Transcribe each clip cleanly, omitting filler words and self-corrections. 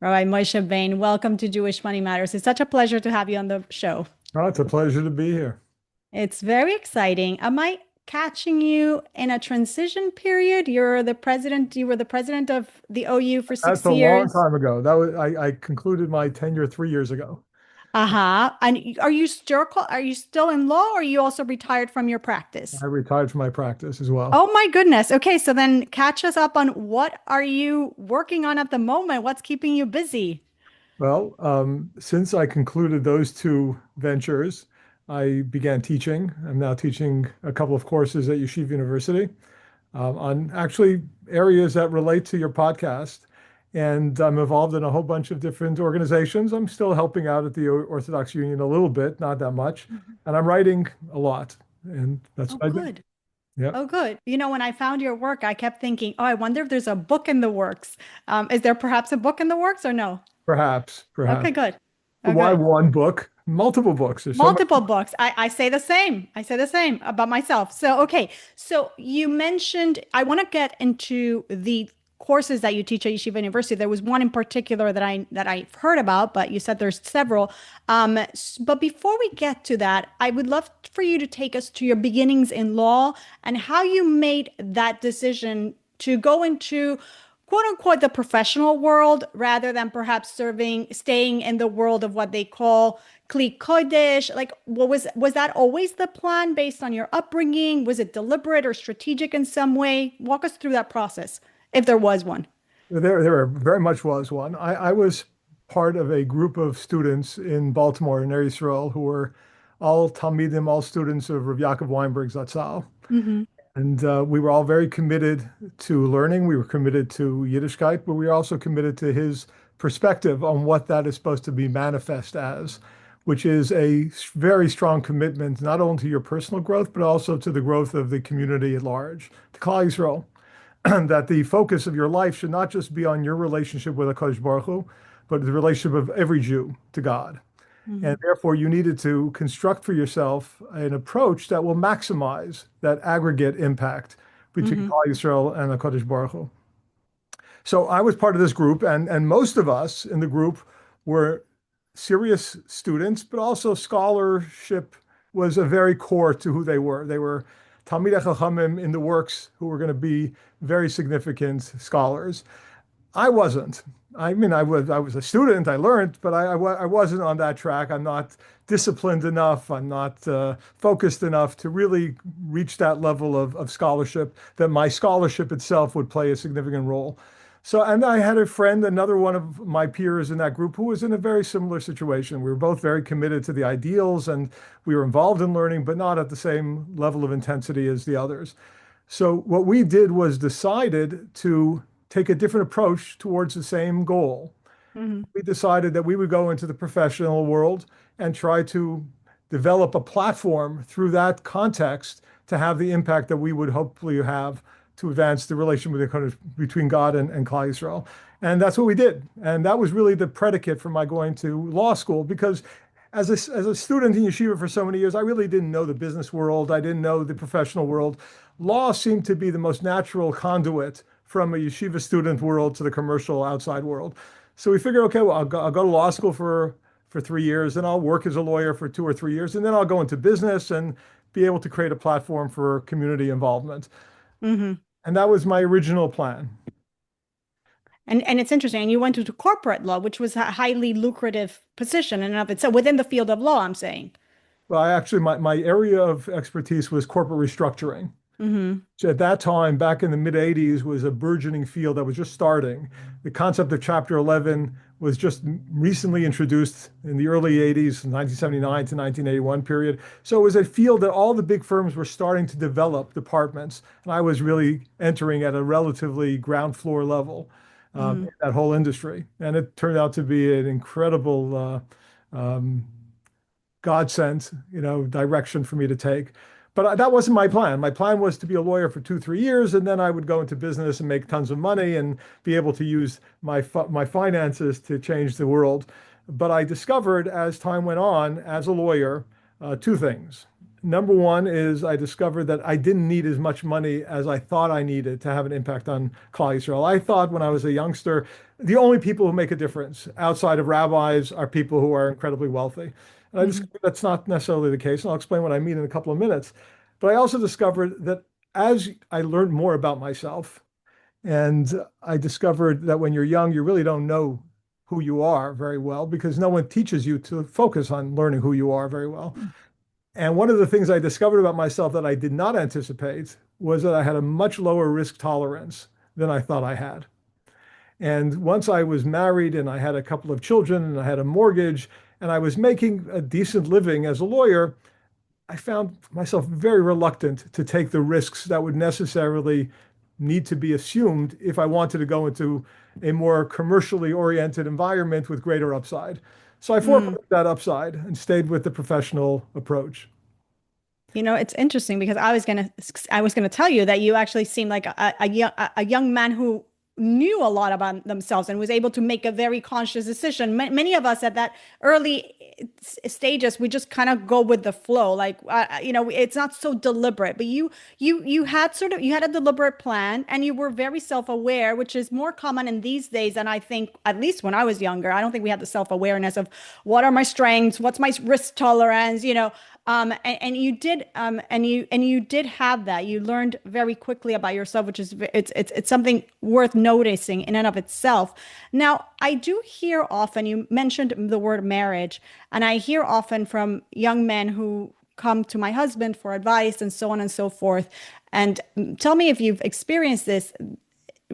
Rabbi Moshe Bane, welcome to Jewish Money Matters. It's such a pleasure to have you on the show. Oh, it's a pleasure to be here. It's very exciting. Am I catching you in a transition period? You were the president of the OU for That's six a long years. time ago. I concluded my tenure 3 years ago. Uh-huh. And are you still in law or are you also retired from your practice? I retired from my practice as well. Oh my goodness. Okay, so then catch us up on what are you working on at the moment? What's keeping you busy? Well, since I concluded those two ventures, I began teaching. I'm now teaching a couple of courses at Yeshiva University on actually areas that relate to your podcast. And I'm involved in a whole bunch of different organizations. I'm still helping out at the Orthodox Union a little bit, not that much. Mhm. And I'm writing a lot. And that's Oh, what I do. good. Yeah. Oh, good. When I found your work, I kept thinking, oh, I wonder if there's a book in the works. Is there perhaps a book in the works or no? Perhaps, Okay, perhaps. good. Oh, Why good. one book? Multiple books. There's so much. Multiple books. I say the same. I say the same about myself. So, okay. So you mentioned, I want to get into the courses that you teach at Yeshiva University. There was one in particular that I've heard about, but you said there's several. But before we get to that, I would love for you to take us to your beginnings in law and how you made that decision to go into quote unquote the professional world rather than perhaps staying in the world of what they call Kli Kodesh. Like, was that always the plan based on your upbringing? Was it deliberate or strategic in some way? Walk us through that process, if there was one. There very much was one. I was part of a group of students in Baltimore and Israel who were all Talmidim, all students of Rav Yaakov Weinberg Zatzal. Mm-hmm. And we were all very committed to learning. We were committed to Yiddishkeit, but we were also committed to his perspective on what that is supposed to be manifest as, which is a very strong commitment, not only to your personal growth, but also to the growth of the community at large, to Klal Yisrael. That the focus of your life should not just be on your relationship with HaKadosh Baruch Hu, but the relationship of every Jew to God. Mm-hmm. And therefore, you needed to construct for yourself an approach that will maximize that aggregate impact between Mm-hmm. Klal Yisrael and HaKadosh Baruch Hu. So I was part of this group, and most of us in the group were serious students, but also scholarship was a very core to who they were. They were Talmidei Chachamim in the works who were going to be very significant scholars. I wasn't. I mean, I was a student. I learned, but I wasn't on that track. I'm not disciplined enough. I'm not focused enough to really reach that level of scholarship that my scholarship itself would play a significant role. So, and I had a friend, another one of my peers in that group, who was in a very similar situation. We were both very committed to the ideals and we were involved in learning, but not at the same level of intensity as the others. So, what we did was decided to take a different approach towards the same goal. Mm-hmm. We decided that we would go into the professional world and try to develop a platform through that context to have the impact that we would hopefully have to advance the relation between God and Klal Yisrael. And that's what we did. And that was really the predicate for my going to law school because as a student in yeshiva for so many years, I really didn't know the business world. I didn't know the professional world. Law seemed to be the most natural conduit from a yeshiva student world to the commercial outside world. So we figured, okay, well, I'll go to law school for 3 years, then I'll work as a lawyer for 2 or 3 years, and then I'll go into business and be able to create a platform for community involvement. Mm-hmm. And that was my original plan. And it's interesting. And you went into corporate law, which was a highly lucrative position in and of itself within the field of law, I'm saying. Well, my area of expertise was corporate restructuring. Mm-hmm. So at that time, back in the mid 80s, was a burgeoning field that was just starting. The concept of Chapter 11 was just recently introduced in the early 80s, 1979 to 1981 period. So it was a field that all the big firms were starting to develop departments. And I was really entering at a relatively ground floor level Mm-hmm. in that whole industry. And it turned out to be an incredible godsend, direction for me to take. But that wasn't my plan. My plan was to be a lawyer for 2, 3 years, and then I would go into business and make tons of money and be able to use my finances to change the world. But I discovered as time went on as a lawyer, two things. Number one is I discovered that I didn't need as much money as I thought I needed to have an impact on Klal Yisrael. I thought when I was a youngster, the only people who make a difference outside of rabbis are people who are incredibly wealthy. And I Mhm. discovered that's not necessarily the case. And I'll explain what I mean in a couple of minutes. But I also discovered that as I learned more about myself, and I discovered that when you're young, you really don't know who you are very well because no one teaches you to focus on learning who you are very well. And one of the things I discovered about myself that I did not anticipate was that I had a much lower risk tolerance than I thought I had. And once I was married and I had a couple of children and I had a mortgage and I was making a decent living as a lawyer, I found myself very reluctant to take the risks that would necessarily need to be assumed if I wanted to go into a more commercially oriented environment with greater upside. So I Mm. forfeited that upside and stayed with the professional approach. You know, it's interesting because I was gonna tell you that you actually seem like a young man who knew a lot about themselves and was able to make a very conscious decision. Many of us at that early stages, we just kind of go with the flow, like it's not so deliberate. But you had a deliberate plan, and you were very self-aware, which is more common in these days than I think. At least when I was younger, I don't think we had the self-awareness of what are my strengths, what's my risk tolerance, and you did have that. You learned very quickly about yourself, which is it's something worth noticing in and of itself. Now, I do hear often, you mentioned the word marriage, and I hear often from young men who come to my husband for advice and so on and so forth. And tell me if you've experienced this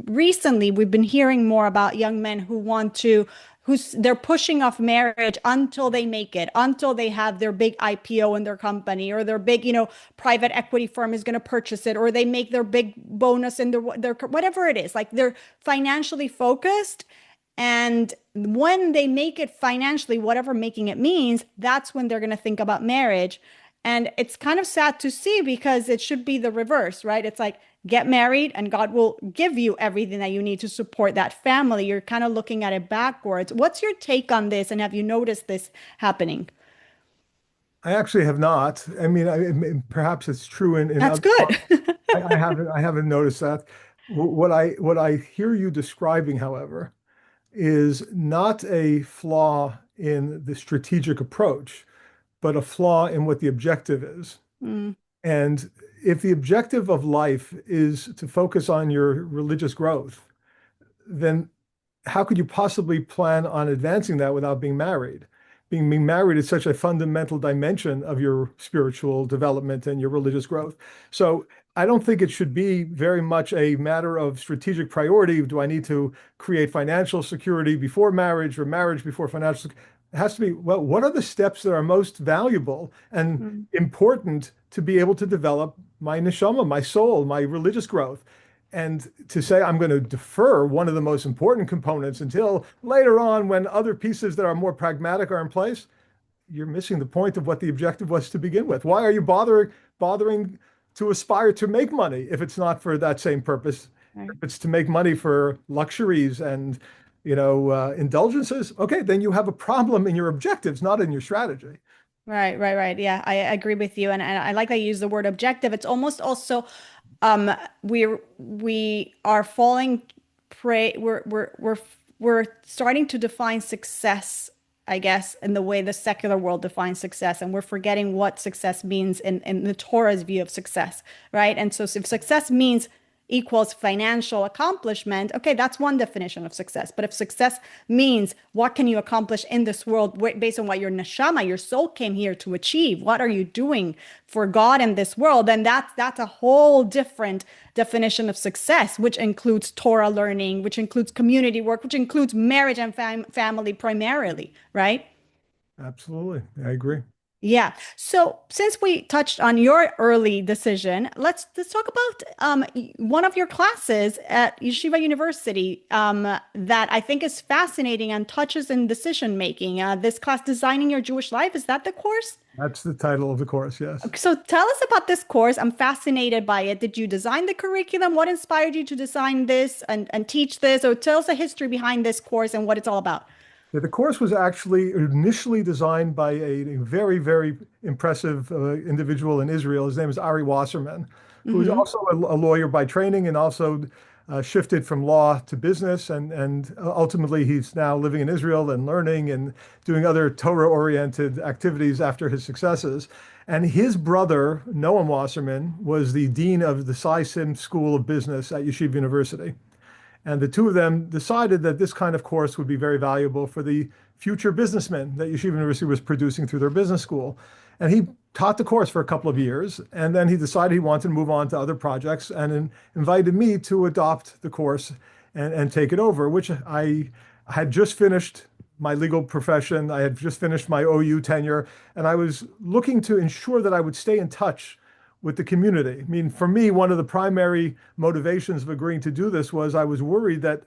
recently. We've been hearing more about young men who want to who's they're pushing off marriage until they make it, until they have their big IPO in their company, or their big, private equity firm is going to purchase it, or they make their big bonus in their whatever it is. Like, they're financially focused, and when they make it financially, whatever making it means, that's when they're going to think about marriage. And it's kind of sad to see because it should be the reverse, right? It's like, get married and God will give you everything that you need to support that family. You're kind of looking at it backwards. What's your take on this? And have you noticed this happening? I actually have not. I mean, perhaps it's true in That's other. good. I haven't noticed that. What I hear you describing, however, is not a flaw in the strategic approach, but a flaw in what the objective is. Mm, And if the objective of life is to focus on your religious growth, then how could you possibly plan on advancing that without being married? Being married is such a fundamental dimension of your spiritual development and your religious growth. So I don't think it should be very much a matter of strategic priority. Do I need to create financial security before marriage or marriage before financial? It has to be, well, what are the steps that are most valuable and mm. important to be able to develop my neshama, my soul, my religious growth? And to say I'm going to defer one of the most important components until later on when other pieces that are more pragmatic are in place, you're missing the point of what the objective was to begin with. Why are you bothering to aspire to make money if it's not for that same purpose? Right. If it's to make money for luxuries and indulgences, okay, then you have a problem in your objectives, not in your strategy. Right, right, right. Yeah, I agree with you. And I like that you use the word objective. It's almost also we are falling prey. We're starting to define success, I guess, in the way the secular world defines success, and we're forgetting what success means in the Torah's view of success, right? And so if success means equals financial accomplishment, okay, that's one definition of success. But if success means what can you accomplish in this world based on what your neshama, your soul came here to achieve, what are you doing for God in this world, then that's a whole different definition of success, which includes Torah learning, which includes community work, which includes marriage and family primarily, right? Absolutely. I agree. Yeah. So since we touched on your early decision, let's talk about one of your classes at Yeshiva University that I think is fascinating and touches in decision making. This class, Designing Your Jewish Life, is that the course? That's the title of the course, yes. So tell us about this course. I'm fascinated by it. Did you design the curriculum? What inspired you to design this and teach this? Or tell us the history behind this course and what it's all about. Yeah, the course was actually initially designed by a very, very impressive individual in Israel. His name is Ari Wasserman, who is Hmm. also a lawyer by training and also shifted from law to business. And ultimately, he's now living in Israel and learning and doing other Torah-oriented activities after his successes. And his brother, Noam Wasserman, was the dean of the Sim School of Business at Yeshiva University. And the two of them decided that this kind of course would be very valuable for the future businessmen that Yeshiva University was producing through their business school. And he taught the course for a couple of years. And then he decided he wanted to move on to other projects and invited me to adopt the course and take it over, which I had just finished my legal profession. I had just finished my OU tenure, and I was looking to ensure that I would stay in touch with the community. I mean, for me, one of the primary motivations of agreeing to do this was I was worried that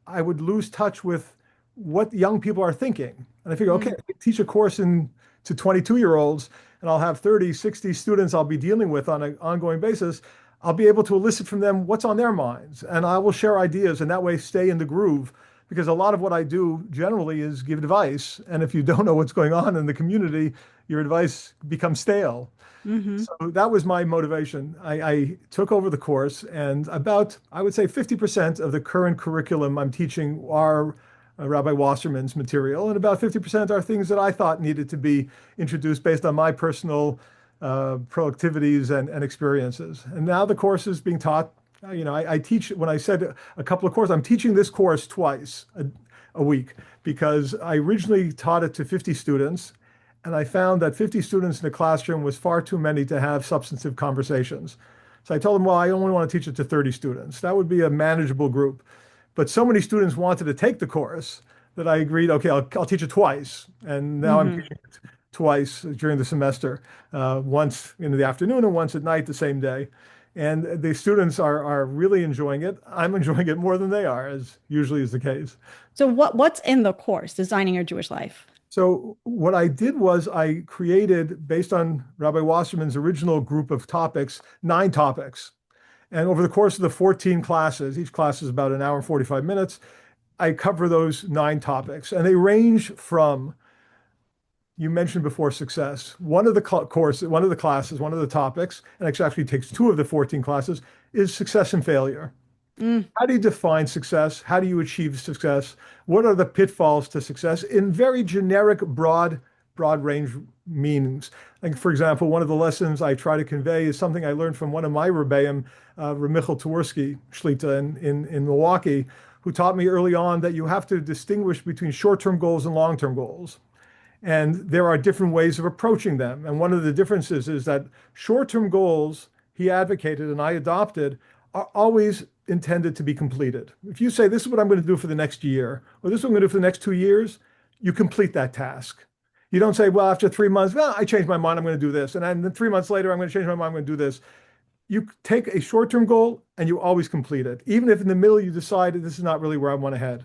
I would lose touch with what young people are thinking. And I figured, okay, I can teach a course to 22-year-olds, and I'll have 30, 60 students I'll be dealing with on an ongoing basis. I'll be able to elicit from them what's on their minds, and I will share ideas, and that way stay in the groove. Because a lot of what I do generally is give advice. And if you don't know what's going on in the community, your advice becomes stale. Hmm. So that was my motivation. I took over the course, and about, I would say, 50% of the current curriculum I'm teaching are Rabbi Wasserman's material, and about 50% are things that I thought needed to be introduced based on my personal productivities and experiences. And now the course is being taught. I teach, when I said a couple of courses, I'm teaching this course twice a week because I originally taught it to 50 students. And I found that 50 students in a classroom was far too many to have substantive conversations. So I told them, well, I only want to teach it to 30 students. That would be a manageable group. But so many students wanted to take the course that I agreed, okay, I'll teach it twice. And now I'm Hmm. teaching it twice during the semester, once in the afternoon and once at night the same day. And the students are really enjoying it. I'm enjoying it more than they are, as usually is the case. So what's in the course, Designing Your Jewish Life? So what I did was I created, based on Rabbi Wasserman's original group of topics, 9 topics. And over the course of the 14 classes, each class is about an hour and 45 minutes, I cover those 9 topics. And they range from, you mentioned before, success. One of the one of the classes, one of the topics, and it actually takes 2 of the 14 classes, is success and failure. Mm. How do you define success? How do you achieve success? What are the pitfalls to success in very generic, broad range meanings? Like, for example, one of the lessons I try to convey is something I learned from one of my rebbeim, Ramichal Twersky, Shlita in Milwaukee, who taught me early on that you have to distinguish between short-term goals and long-term goals. And there are different ways of approaching them. And one of the differences is that short-term goals, he advocated and I adopted, are always intended to be completed. If you say, this is what I'm going to do for the next year, or this is what I'm going to do for the next 2 years, you complete that task. You don't say, well, after 3 months, well, I changed my mind, I'm going to do this. And then 3 months later, I'm going to change my mind, I'm going to do this. You take a short-term goal and you always complete it, even if in the middle you decide this is not really where I want to head.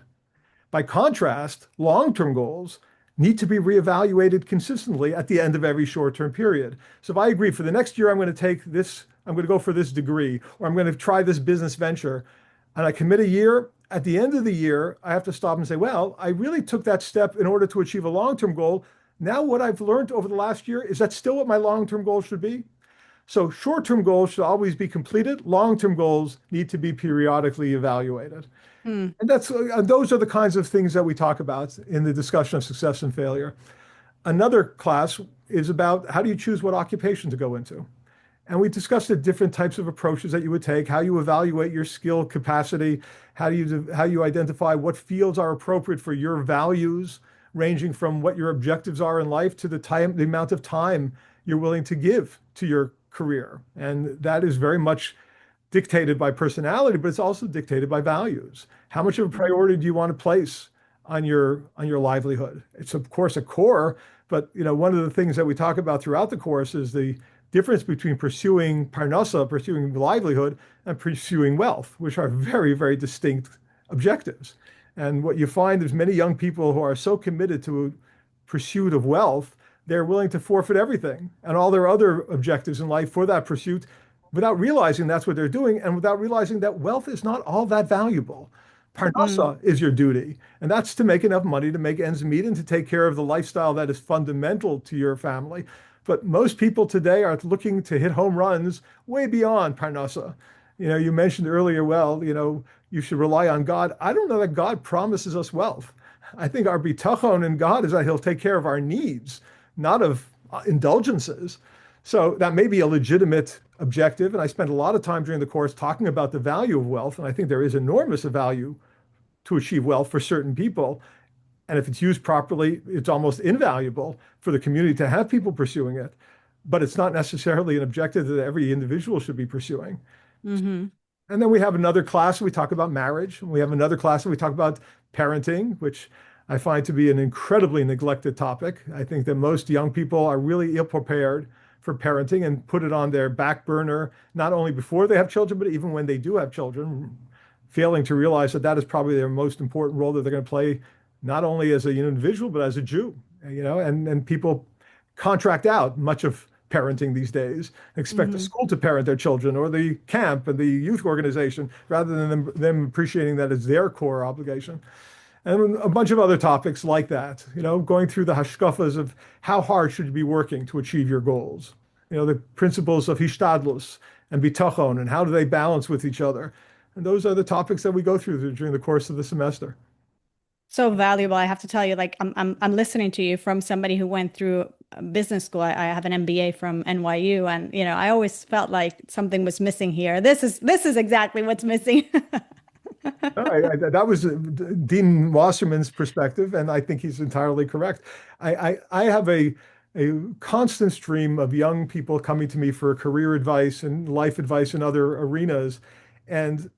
By contrast, long-term goals need to be reevaluated consistently at the end of every short-term period. So if I agree for the next year, I'm going to take this, I'm going to go for this degree, or I'm going to try this business venture, and I commit a year, at the end of the year, I have to stop and say, well, I really took that step in order to achieve a long-term goal. Now what I've learned over the last year, is that still what my long-term goal should be? So short-term goals should always be completed. Long-term goals need to be periodically evaluated. Mm. And those are the kinds of things that we talk about in the discussion of success and failure. Another class is about how do you choose what occupation to go into? And we discussed the different types of approaches that you would take, how you evaluate your skill capacity, how you identify what fields are appropriate for your values, ranging from what your objectives are in life to the amount of time you're willing to give to your career. And that is very much dictated by personality, but it's also dictated by values. How much of a priority do you want to place on your livelihood? It's of course a core, but one of the things that we talk about throughout the course is the difference between pursuing parnassah, pursuing livelihood, and pursuing wealth, which are very, very distinct objectives. And what you find is many young people who are so committed to pursuit of wealth, they're willing to forfeit everything and all their other objectives in life for that pursuit without realizing that's what they're doing and without realizing that wealth is not all that valuable. Mm, Parnassah is your duty, and that's to make enough money to make ends meet and to take care of the lifestyle that is fundamental to your family. But most people today are looking to hit home runs way beyond parnassah. You mentioned earlier, well, you should rely on God. I don't know that God promises us wealth. I think our bitachon in God is that He'll take care of our needs, not of indulgences. So that may be a legitimate objective. And I spent a lot of time during the course talking about the value of wealth. And I think there is enormous value to achieve wealth for certain people. And if it's used properly, it's almost invaluable for the community to have people pursuing it. But it's not necessarily an objective that every individual should be pursuing. hmm And then we have another class where we talk about marriage. We have another class where we talk about parenting, which I find to be an incredibly neglected topic. I think that most young people are really ill prepared for parenting and put it on their back burner, not only before they have children, but even when they do have children, failing to realize that that is probably their most important role that they're going to play, not only as an individual, but as a Jew, and people contract out much of parenting these days, expect the hmm school to parent their children or the camp and the youth organization rather than them appreciating that it's their core obligation. And a bunch of other topics like that, going through the hashkafas of how hard should you be working to achieve your goals, the principles of hishtadlus and bitachon and how do they balance with each other. And those are the topics that we go through during the course of the semester. So valuable. I have to tell you, like I'm listening to you from somebody who went through business school. I have an MBA from NYU, and I always felt like something was missing here. This is exactly what's missing. That was Dean Wasserman's perspective, and I think he's entirely correct. I have a constant stream of young people coming to me for career advice and life advice in other arenas. And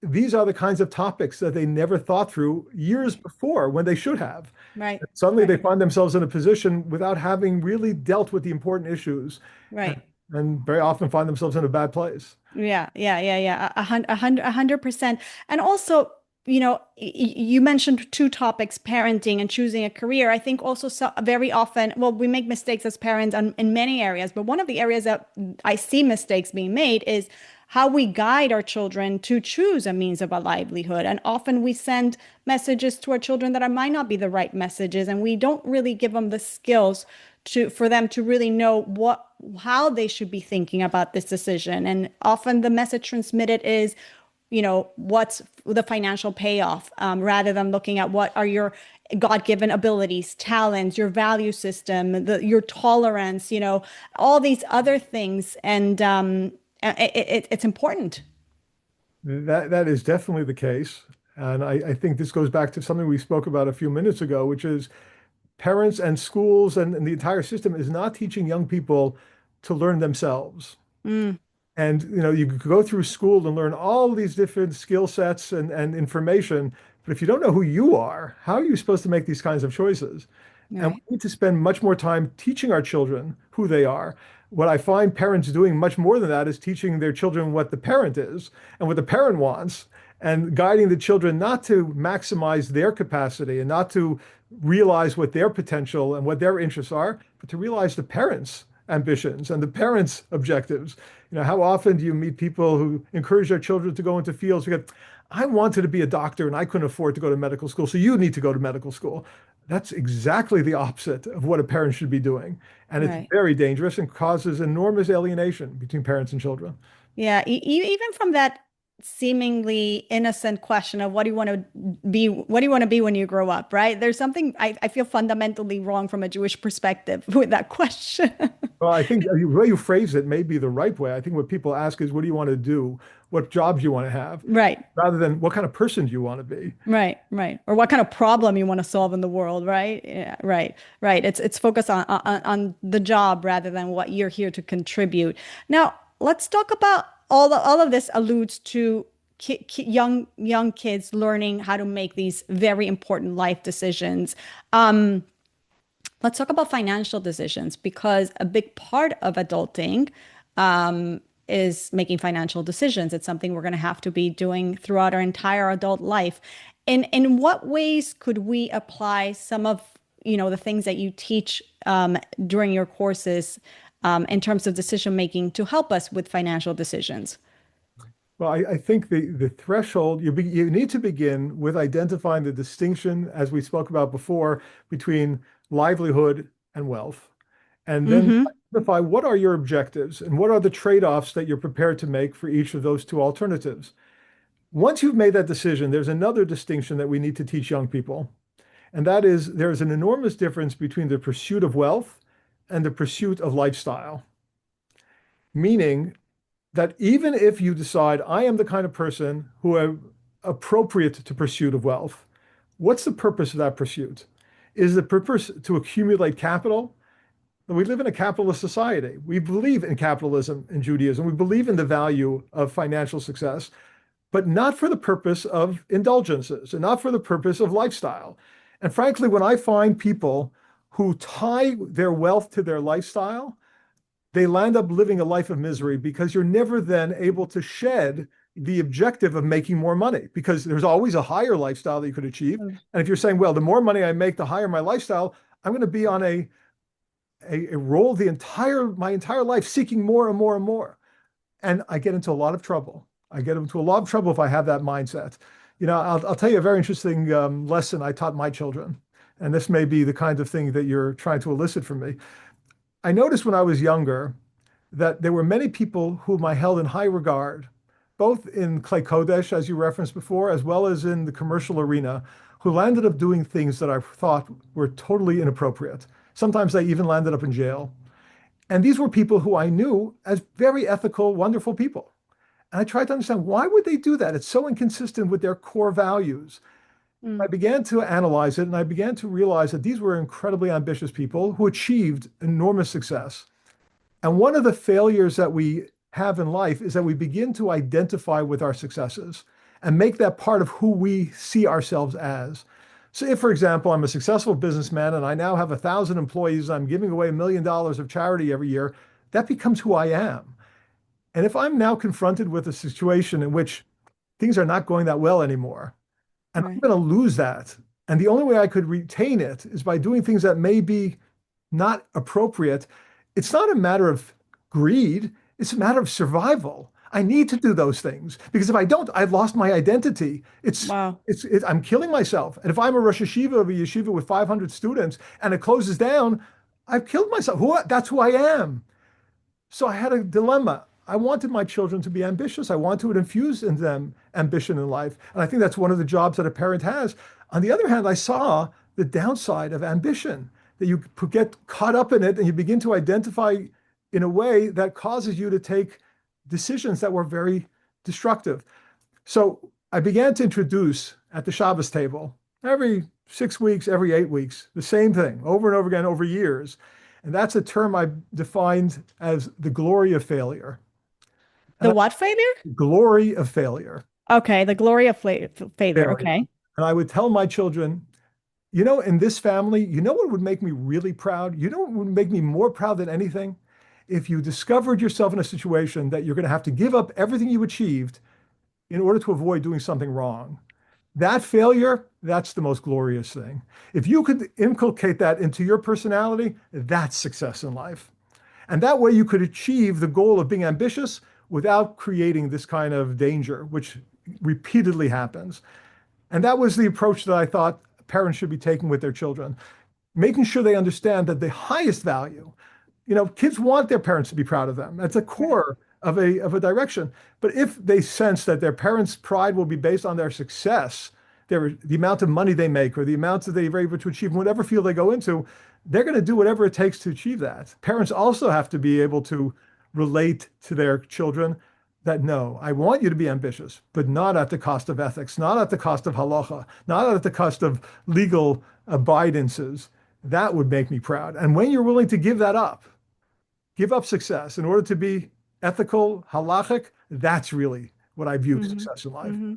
these are the kinds of topics that they never thought through years before when they should have. Right. Suddenly they Right. find themselves in a position without having really dealt with the important issues and, Right. and very often find themselves in a bad place. Yeah, yeah, yeah, yeah. 100%. And also, you mentioned two topics, parenting and choosing a career. I think also very often, well, we make mistakes as parents in many areas, but one of the areas that I see mistakes being made is how we guide our children to choose a means of a livelihood. And often we send messages to our children that might not be the right messages, and we don't really give them the skills for them to really know how they should be thinking about this decision. And often the message transmitted is, what's the financial payoff, rather than looking at what are your God-given abilities, talents, your value system, your tolerance, all these other things. And it's important. That is definitely the case. And I think this goes back to something we spoke about a few minutes ago, which is parents and schools and the entire system is not teaching young people to learn themselves. Mm, And you could go through school and learn all these different skill sets and information, but if you don't know who you are, how are you supposed to make these kinds of choices? And we right. need to spend much more time teaching our children who they are. What I find parents doing much more than that is teaching their children what the parent is and what the parent wants, and guiding the children not to maximize their capacity and not to realize what their potential and what their interests are, but to realize the parents' ambitions and the parents' objectives. How often do you meet people who encourage their children to go into fields because I wanted to be a doctor and I couldn't afford to go to medical school, so you need to go to medical school. That's exactly the opposite of what a parent should be doing. And it's Right. very dangerous and causes enormous alienation between parents and children. Yeah, even from that seemingly innocent question of what do you want to be, what do you want to be when you grow up, right? There's something I feel fundamentally wrong from a Jewish perspective with that question. Well, I think the way you phrase it may be the right way. I think what people ask is, what do you want to do? What jobs you want to have? Right, Rather than what kind of person do you want to be? right, right. Or what kind of problem you want to solve in the world, right? Yeah, right, right. It's focused on the job rather than what you're here to contribute. Now, let's talk about all of this alludes to young kids learning how to make these very important life decisions. Um, let's talk about financial decisions because a big part of adulting is making financial decisions. It's something we're going to have to be doing throughout our entire adult life. In what ways could we apply some of the things that you teach during your courses in terms of decision making to help us with financial decisions? Well, I think the threshold you need to begin with identifying the distinction, as we spoke about before, between livelihood and wealth, and then Hmm. identify what are your objectives and what are the trade-offs that you're prepared to make for each of those two alternatives. Once you've made that decision, there's another distinction that we need to teach young people, and that is there's an enormous difference between the pursuit of wealth and the pursuit of lifestyle. Meaning that even if you decide I am the kind of person who am appropriate to pursuit of wealth, what's the purpose of that pursuit? Is the purpose to accumulate capital? We live in a capitalist society. We believe in capitalism in Judaism. We believe in the value of financial success, but not for the purpose of indulgences and not for the purpose of lifestyle. And frankly, when I find people who tie their wealth to their lifestyle, they land up living a life of misery because you're never then able to shed the objective of making more money because there's always a higher lifestyle that you could achieve. And if you're saying, well, the more money I make, the higher my lifestyle, I'm going to be on a role my entire life seeking more and more and more. And I get into a lot of trouble. I get into a lot of trouble if I have that mindset. I'll tell you a very interesting lesson I taught my children. And this may be the kind of thing that you're trying to elicit from me. I noticed when I was younger that there were many people whom I held in high regard, both in Klei Kodesh, as you referenced before, as well as in the commercial arena, who landed up doing things that I thought were totally inappropriate. Sometimes they even landed up in jail. And these were people who I knew as very ethical, wonderful people. And I tried to understand why would they do that? It's so inconsistent with their core values. I Mm. began to analyze it and I began to realize that these were incredibly ambitious people who achieved enormous success. And one of the failures that we have in life is that we begin to identify with our successes and make that part of who we see ourselves as. So if, for example, I'm a successful businessman and I now have 1,000 employees, I'm giving away $1 million of charity every year, that becomes who I am. And if I'm now confronted with a situation in which things are not going that well anymore, and I'm Right. going to lose that. And the only way I could retain it is by doing things that may be not appropriate. It's not a matter of greed, it's a matter of survival. I need to do those things because if I don't, I've lost my identity. Wow. I'm killing myself. And if I'm a Rosh Yeshiva of a yeshiva with 500 students and it closes down, I've killed myself. That's who I am. So I had a dilemma. I wanted my children to be ambitious. I want to infuse in them ambition in life. And I think that's one of the jobs that a parent has. On the other hand, I saw the downside of ambition, that you get caught up in it and you begin to identify in a way that causes you to take decisions that were very destructive. So I began to introduce at the Shabbos table every 6 weeks, every 8 weeks, the same thing over and over again over years. And that's a term I defined as the glory of failure. And The what failure? glory of failure. Okay, the glory of failure. Failure. Okay. And I would tell my children, in this family, what would make me really proud? You know what would make me more proud than anything? If you discovered yourself in a situation that you're going to have to give up everything you achieved in order to avoid doing something wrong. That failure, that's the most glorious thing. If you could inculcate that into your personality, that's success in life. And that way you could achieve the goal of being ambitious without creating this kind of danger, which repeatedly happens. And that was the approach that I thought parents should be taking with their children, making sure they understand that the highest value, kids want their parents to be proud of them. That's a Right. core of a direction. But if they sense that their parents' pride will be based on their success, the amount of money they make or the amount that they're able to achieve in whatever field they go into, they're going to do whatever it takes to achieve that. Parents also have to be able to relate to their children that no, I want you to be ambitious, but not at the cost of ethics, not at the cost of halacha, not at the cost of legal abidances. That would make me proud. And when you're willing to give up success in order to be ethical, halachic, that's really what I view Hmm. success in life. Hmm.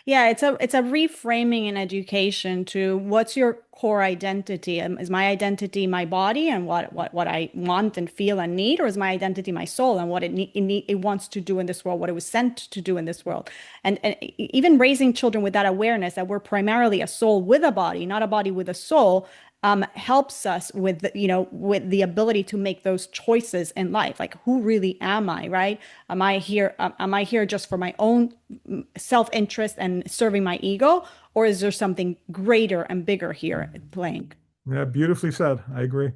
Yeah, it's a reframing in education to what's your core identity? Is my identity my body and what I want and feel and need, or is my identity my soul and what it wants to do in this world, what it was sent to do in this world? And even raising children with that awareness that we're primarily a soul with a body, not a body with a soul, helps us with with the ability to make those choices in life. Like, who really am I, right? Am I here just for my own self-interest and serving my ego, or is there something greater and bigger here at playing? Yeah, beautifully said. I agree.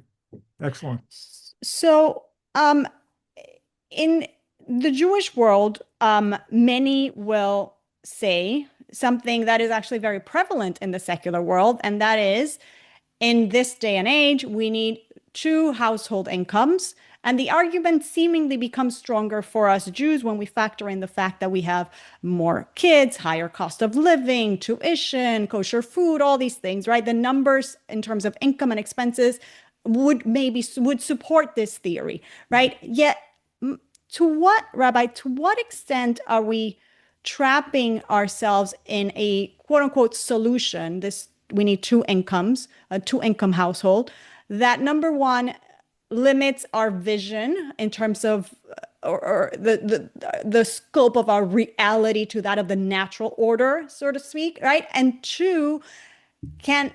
Excellent. So, in the Jewish world, many will say something that is actually very prevalent in the secular world, and that is, in this day and age, we need two household incomes. And the argument seemingly becomes stronger for us Jews when we factor in the fact that we have more kids, higher cost of living, tuition, kosher food, all these things, right? The numbers in terms of income and expenses would support this theory, right? Yet, to what extent are we trapping ourselves in a quote unquote solution? This, we need two incomes, a two income household, that number one limits our vision in terms of or the scope of our reality to that of the natural order, so to speak, right? And two, can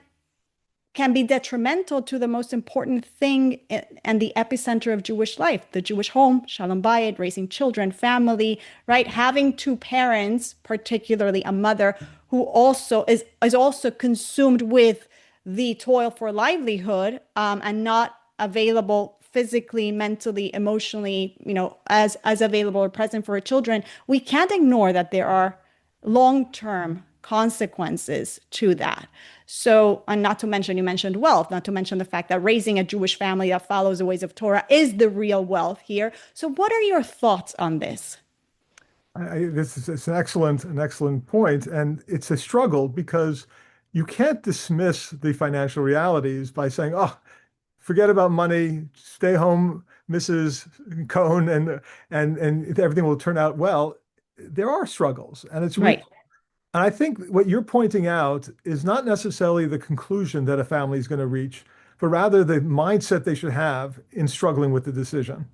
be detrimental to the most important thing and the epicenter of Jewish life, the Jewish home, Shalom Bayit, raising children, family, right? Having two parents, particularly a mother who also is also consumed with the toil for livelihood, and not available physically, mentally, emotionally, as available or present for her children. We can't ignore that there are long-term consequences to that. So, and not to mention, you mentioned wealth, not to mention the fact that raising a Jewish family that follows the ways of Torah is the real wealth here. So, what are your thoughts on this? This is it's an excellent point, and it's a struggle because you can't dismiss the financial realities by saying, "Oh, forget about money, stay home, Mrs. Cohn, and everything will turn out well." There are struggles, and it's real. Right. And I think what you're pointing out is not necessarily the conclusion that a family is going to reach, but rather the mindset they should have in struggling with the decision.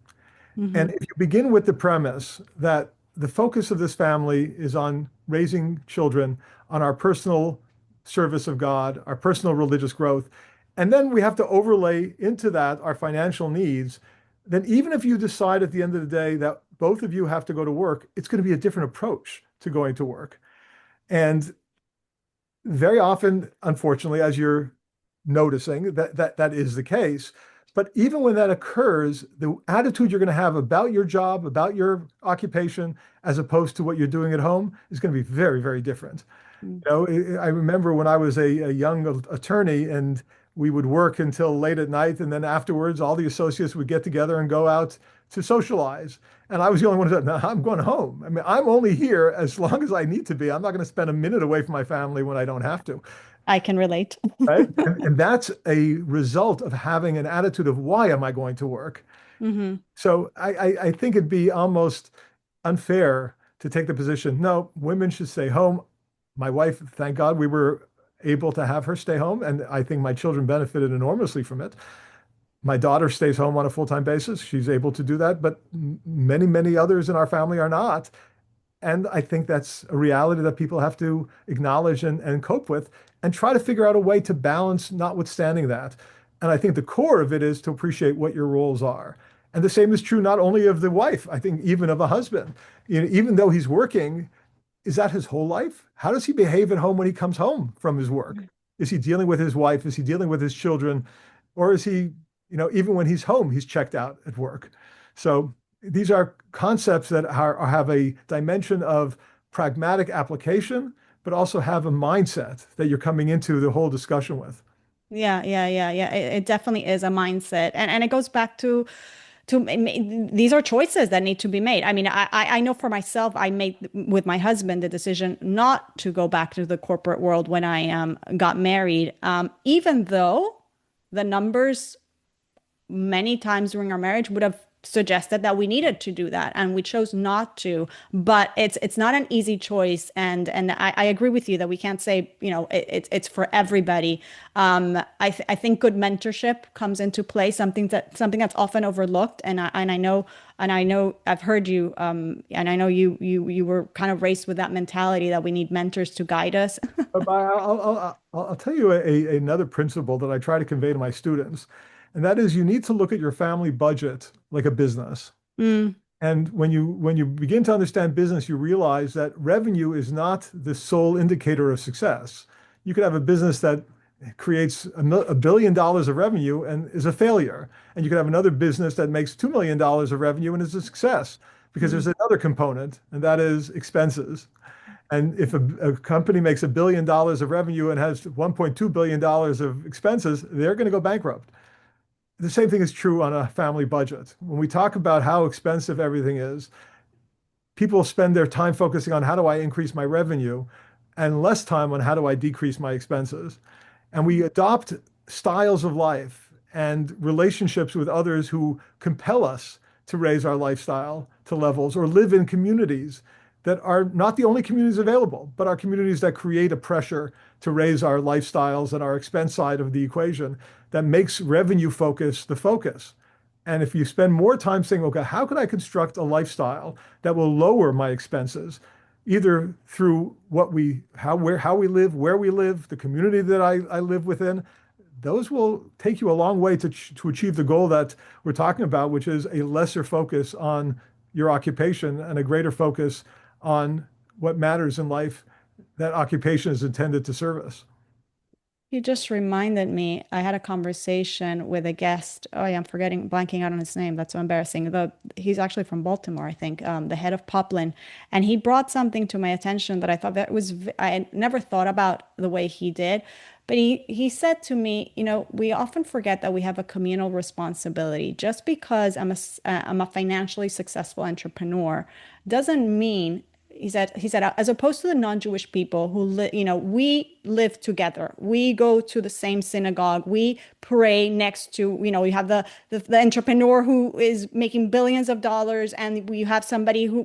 And Hmm. if you begin with the premise that the focus of this family is on raising children, on our personal service of God, our personal religious growth, and then we have to overlay into that our financial needs, then even if you decide at the end of the day that both of you have to go to work, it's going to be a different approach to going to work. And very often, unfortunately, as you're noticing, that is the case. But even when that occurs, the attitude you're going to have about your job, about your occupation, as opposed to what you're doing at home, is going to be very, very different. I remember when I was a young attorney and we would work until late at night, and then afterwards, all the associates would get together and go out to socialize. And I was the only one who said, "No, I'm going home. I mean, I'm only here as long as I need to be. I'm not going to spend a minute away from my family when I don't have to." I can relate. Right? And that's a result of having an attitude of why am I going to work? Hmm. So I think it'd be almost unfair to take the position, no, women should stay home. My wife, thank God, we were able to have her stay home, and I think my children benefited enormously from it. My daughter stays home on a full-time basis. She's able to do that, but many, many others in our family are not. And I think that's a reality that people have to acknowledge and cope with and try to figure out a way to balance, notwithstanding that. And I think the core of it is to appreciate what your roles are. And the same is true not only of the wife, I think even of a husband. Even though he's working, is that his whole life? How does he behave at home when he comes home from his work? Is he dealing with his wife? Is he dealing with his children? Or is he, even when he's home, he's checked out at work? So these are concepts that have a dimension of pragmatic application, but also have a mindset that you're coming into the whole discussion with. Yeah, yeah, yeah, yeah. It definitely is a mindset, and it goes back these are choices that need to be made. I mean, I know for myself, I made with my husband the decision not to go back to the corporate world when I got married, even though the numbers many times during our marriage would have suggested that we needed to do that, and we chose not to. But it's not an easy choice, and I agree with you that we can't say, it's for everybody. I think good mentorship comes into play, something that's often overlooked, and I know I've heard you, and I know you were kind of raised with that mentality that we need mentors to guide us. But I'll tell you another principle that I try to convey to my students, and that is you need to look at your family budget like a business. Mm, And when you begin to understand business, you realize that revenue is not the sole indicator of success. You could have a business that creates $1 billion of revenue and is a failure. And you could have another business that makes $2 million of revenue and is a success because there's mm, another component, and that is expenses. And if a company makes $1 billion of revenue and has $1.2 billion of expenses, they're going to go bankrupt. The same thing is true on a family budget. When we talk about how expensive everything is, people spend their time focusing on how do I increase my revenue and less time on how do I decrease my expenses. And we adopt styles of life and relationships with others who compel us to raise our lifestyle to levels or live in communities that are not the only communities available, but are communities that create a pressure to raise our lifestyles and our expense side of the equation that makes revenue focus the focus. And if you spend more time saying, okay, how can I construct a lifestyle that will lower my expenses, either through how we live, where we live, the community that I live within, those will take you a long way to achieve the goal that we're talking about, which is a lesser focus on your occupation and a greater focus on what matters in life that occupation is intended to service. You just reminded me, I had a conversation with a guest. Oh, yeah, I'm blanking out on his name. That's so embarrassing. He's actually from Baltimore, I think, the head of Poplin. And he brought something to my attention that I thought I had never thought about the way he did. But he said to me, we often forget that we have a communal responsibility. Just because I'm a financially successful entrepreneur doesn't mean he said, as opposed to the non-Jewish people who we live together, we go to the same synagogue, we pray next to, you have the entrepreneur who is making billions of dollars, and you have somebody who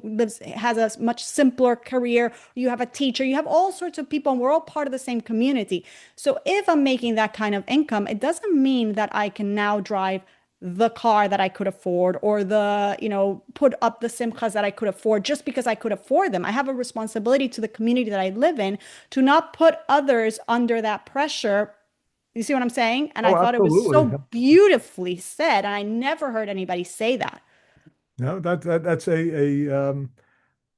has a much simpler career. You have a teacher, you have all sorts of people, and we're all part of the same community. So if I'm making that kind of income, it doesn't mean that I can now drive the car that I could afford, or put up the simchas that I could afford just because I could afford them. I have a responsibility to the community that I live in to not put others under that pressure. You see what I'm saying? And I Oh, thought it was absolutely. so beautifully said. And I never heard anybody say that. No, that's a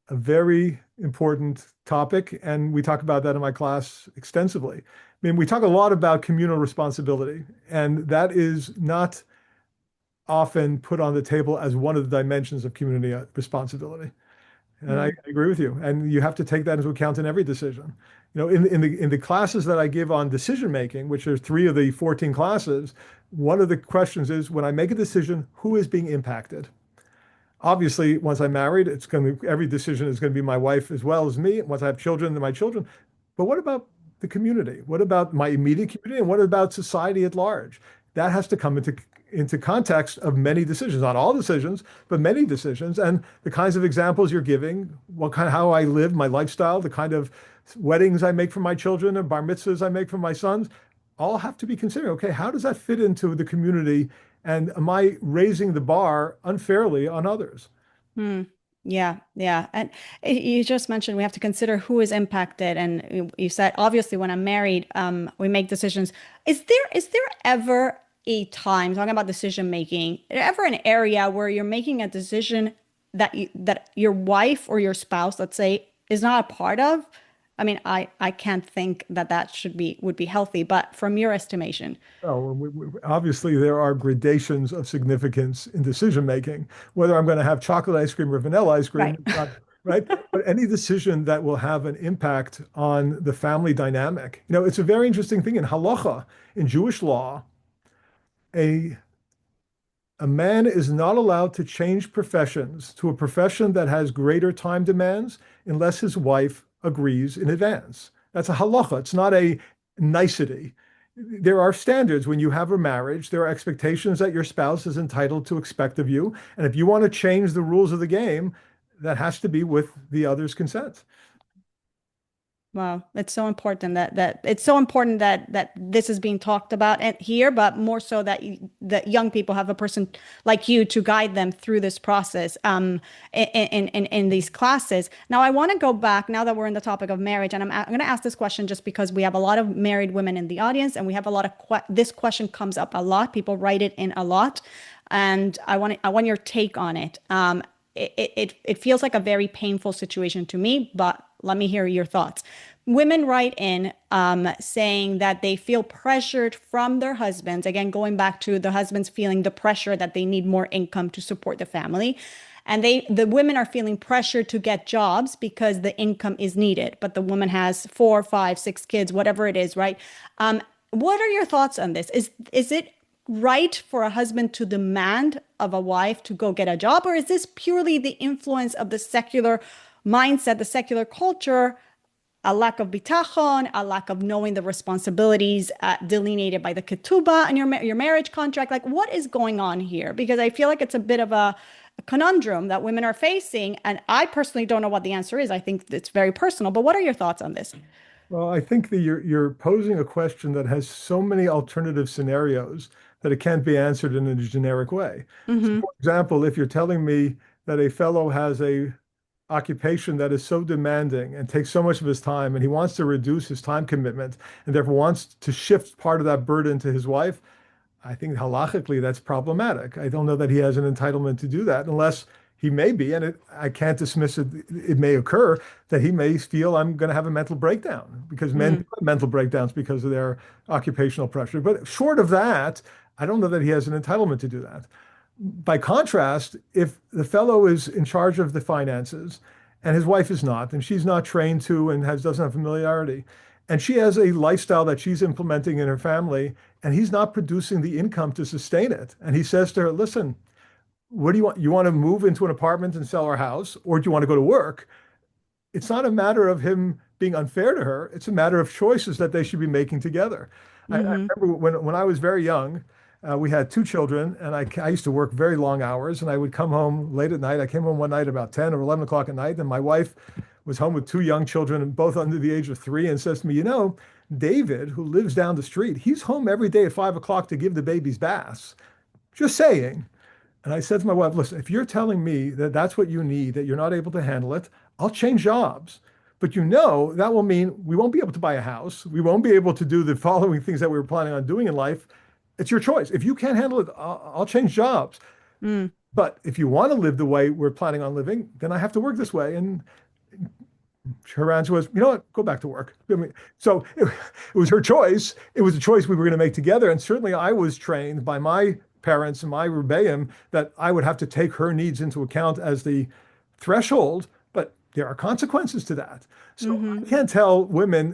very important topic, and we talk about that in my class extensively. I mean, we talk a lot about communal responsibility, and that is not often put on the table as one of the dimensions of community responsibility. And I Mm, agree with you. And you have to take that into account in every decision. In the classes that I give on decision making, which are 3 of the 14 classes, one of the questions is when I make a decision, who is being impacted? Obviously, once I'm married, every decision is going to be my wife as well as me. Once I have children, then my children. But what about the community? What about my immediate community? And what about society at large? That has to come into context of many decisions, not all decisions, but many decisions. And the kinds of examples you're giving, how I live, my lifestyle, the kind of weddings I make for my children and bar mitzvahs I make for my sons, all have to be considered. Okay, how does that fit into the community? And am I raising the bar unfairly on others? mm. Yeah, yeah. And you just mentioned we have to consider who is impacted. And you said, obviously, when I'm married, we make decisions. Is there ever a time, talking about decision making, ever an area where you're making a decision that your wife or your spouse, let's say, is not a part of? I mean, I can't think that would be healthy, but from your estimation. Oh, obviously, there are gradations of significance in decision making. Whether I'm going to have chocolate ice cream or vanilla ice Right. cream, not right. But any decision that will have an impact on the family dynamic, it's a very interesting thing in halacha, in Jewish law. A a man is not allowed to change professions to a profession that has greater time demands unless his wife agrees in advance. That's a halacha. It's not a nicety. there are standards when you have a marriage. There are expectations that your spouse is entitled to expect of you. And if you want to change the rules of the game, that has to be with the other's consent. Wow, it's so important that it's so important that this is being talked about and here, but more so that that young people have a person like you to guide them through this process in these classes. Now, I want to go back now that we're in the topic of marriage, and I'm going to ask this question just because we have a lot of married women in the audience, and we have a lot of this question comes up a lot. People write it in a lot, and I want your take on it. It feels like a very painful situation to me, but let me hear your thoughts. Women write in saying that they feel pressured from their husbands. Again, going back to the husbands feeling the pressure that they need more income to support the family. And the women are feeling pressured to get jobs because the income is needed. But the woman has 4, 5, 6 kids, whatever it is, right? What are your thoughts on this? Is it right for a husband to demand of a wife to go get a job, or is this purely the influence of the secular mindset, the secular culture, a lack of bitachon, a lack of knowing the responsibilities delineated by the ketubah and your marriage contract? Like, what is going on here? Because I feel like it's a bit of a conundrum that women are facing, and I personally don't know what the answer is. I think it's very personal, but what are your thoughts on this? Well, I think that you're posing a question that has so many alternative scenarios that it can't be answered in a generic way. So, Mm-hmm. for example, if you're telling me that a fellow has a occupation that is so demanding and takes so much of his time, and he wants to reduce his time commitment and therefore wants to shift part of that burden to his wife, I think halachically that's problematic. I don't know that he has an entitlement to do that unless he may be, and I can't dismiss it. It may occur that he may feel I'm going to have a mental breakdown because men do have mental breakdowns because of their occupational pressure. But short of that, I don't know that he has an entitlement to do that. By contrast, if the fellow is in charge of the finances and his wife is not, and she's not trained to and doesn't have familiarity, and she has a lifestyle that she's implementing in her family, and he's not producing the income to sustain it, and he says to her, listen, what do you want? You want to move into an apartment and sell our house, or do you want to go to work? It's not a matter of him being unfair to her. It's a matter of choices that they should be making together. I Mm-hmm. remember when I was very young, we had 2 children, and I used to work very long hours, and I would come home late at night. I came home one night about 10 or 11 o'clock at night, and my wife was home with 2 young children, and both under the age of 3, and says to me, David, who lives down the street, he's home every day at 5 o'clock to give the babies baths. Just saying. And I said to my wife, listen, if you're telling me that that's what you need, that you're not able to handle it, I'll change jobs. But that will mean we won't be able to buy a house. We won't be able to do the following things that we were planning on doing in life. It's your choice. If you can't handle it, I'll change jobs. Mm. But if you want to live the way we're planning on living, then I have to work this way. And her answer was, you know what, go back to work. I mean, so it was her choice. It was a choice we were going to make together. And certainly I was trained by my parents and my rebellion that I would have to take her needs into account as the threshold, but there are consequences to that. So Mm-hmm. I can't tell women,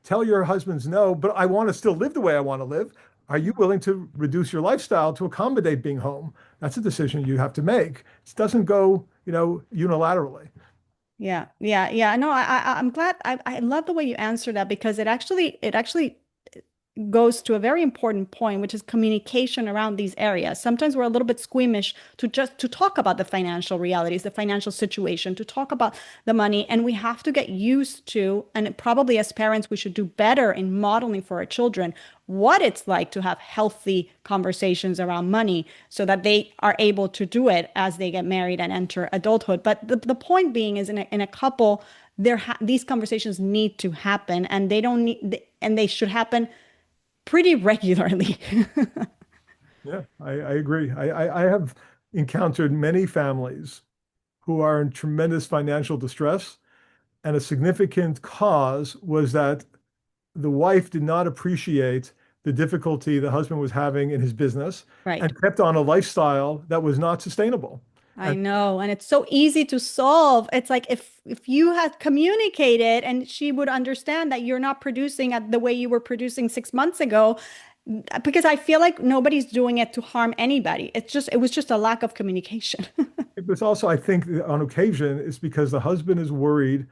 tell your husbands no, but I want to still live the way I want to live. Are you willing to reduce your lifestyle to accommodate being home? That's a decision you have to make. It doesn't go, unilaterally. Yeah, yeah, yeah. No, I'm glad. I love the way you answer that because it actually goes to a very important point, which is communication around these areas. Sometimes we're a little bit squeamish to talk about the financial realities, the financial situation, to talk about the money, and we have to get used to, and probably as parents, we should do better in modeling for our children what it's like to have healthy conversations around money so that they are able to do it as they get married and enter adulthood. But the point being is in a couple, these conversations need to happen and they should happen pretty regularly. Yeah, I agree. I have encountered many families who are in tremendous financial distress, and a significant cause was that the wife did not appreciate the difficulty the husband was having in his business Right. and kept on a lifestyle that was not sustainable. I And know. And it's so easy to solve. It's like if you had communicated and she would understand that you're not producing at the way you were producing 6 months ago, because I feel like nobody's doing it to harm anybody. It was just a lack of communication. it was also, I think, on occasion, it's because the husband is worried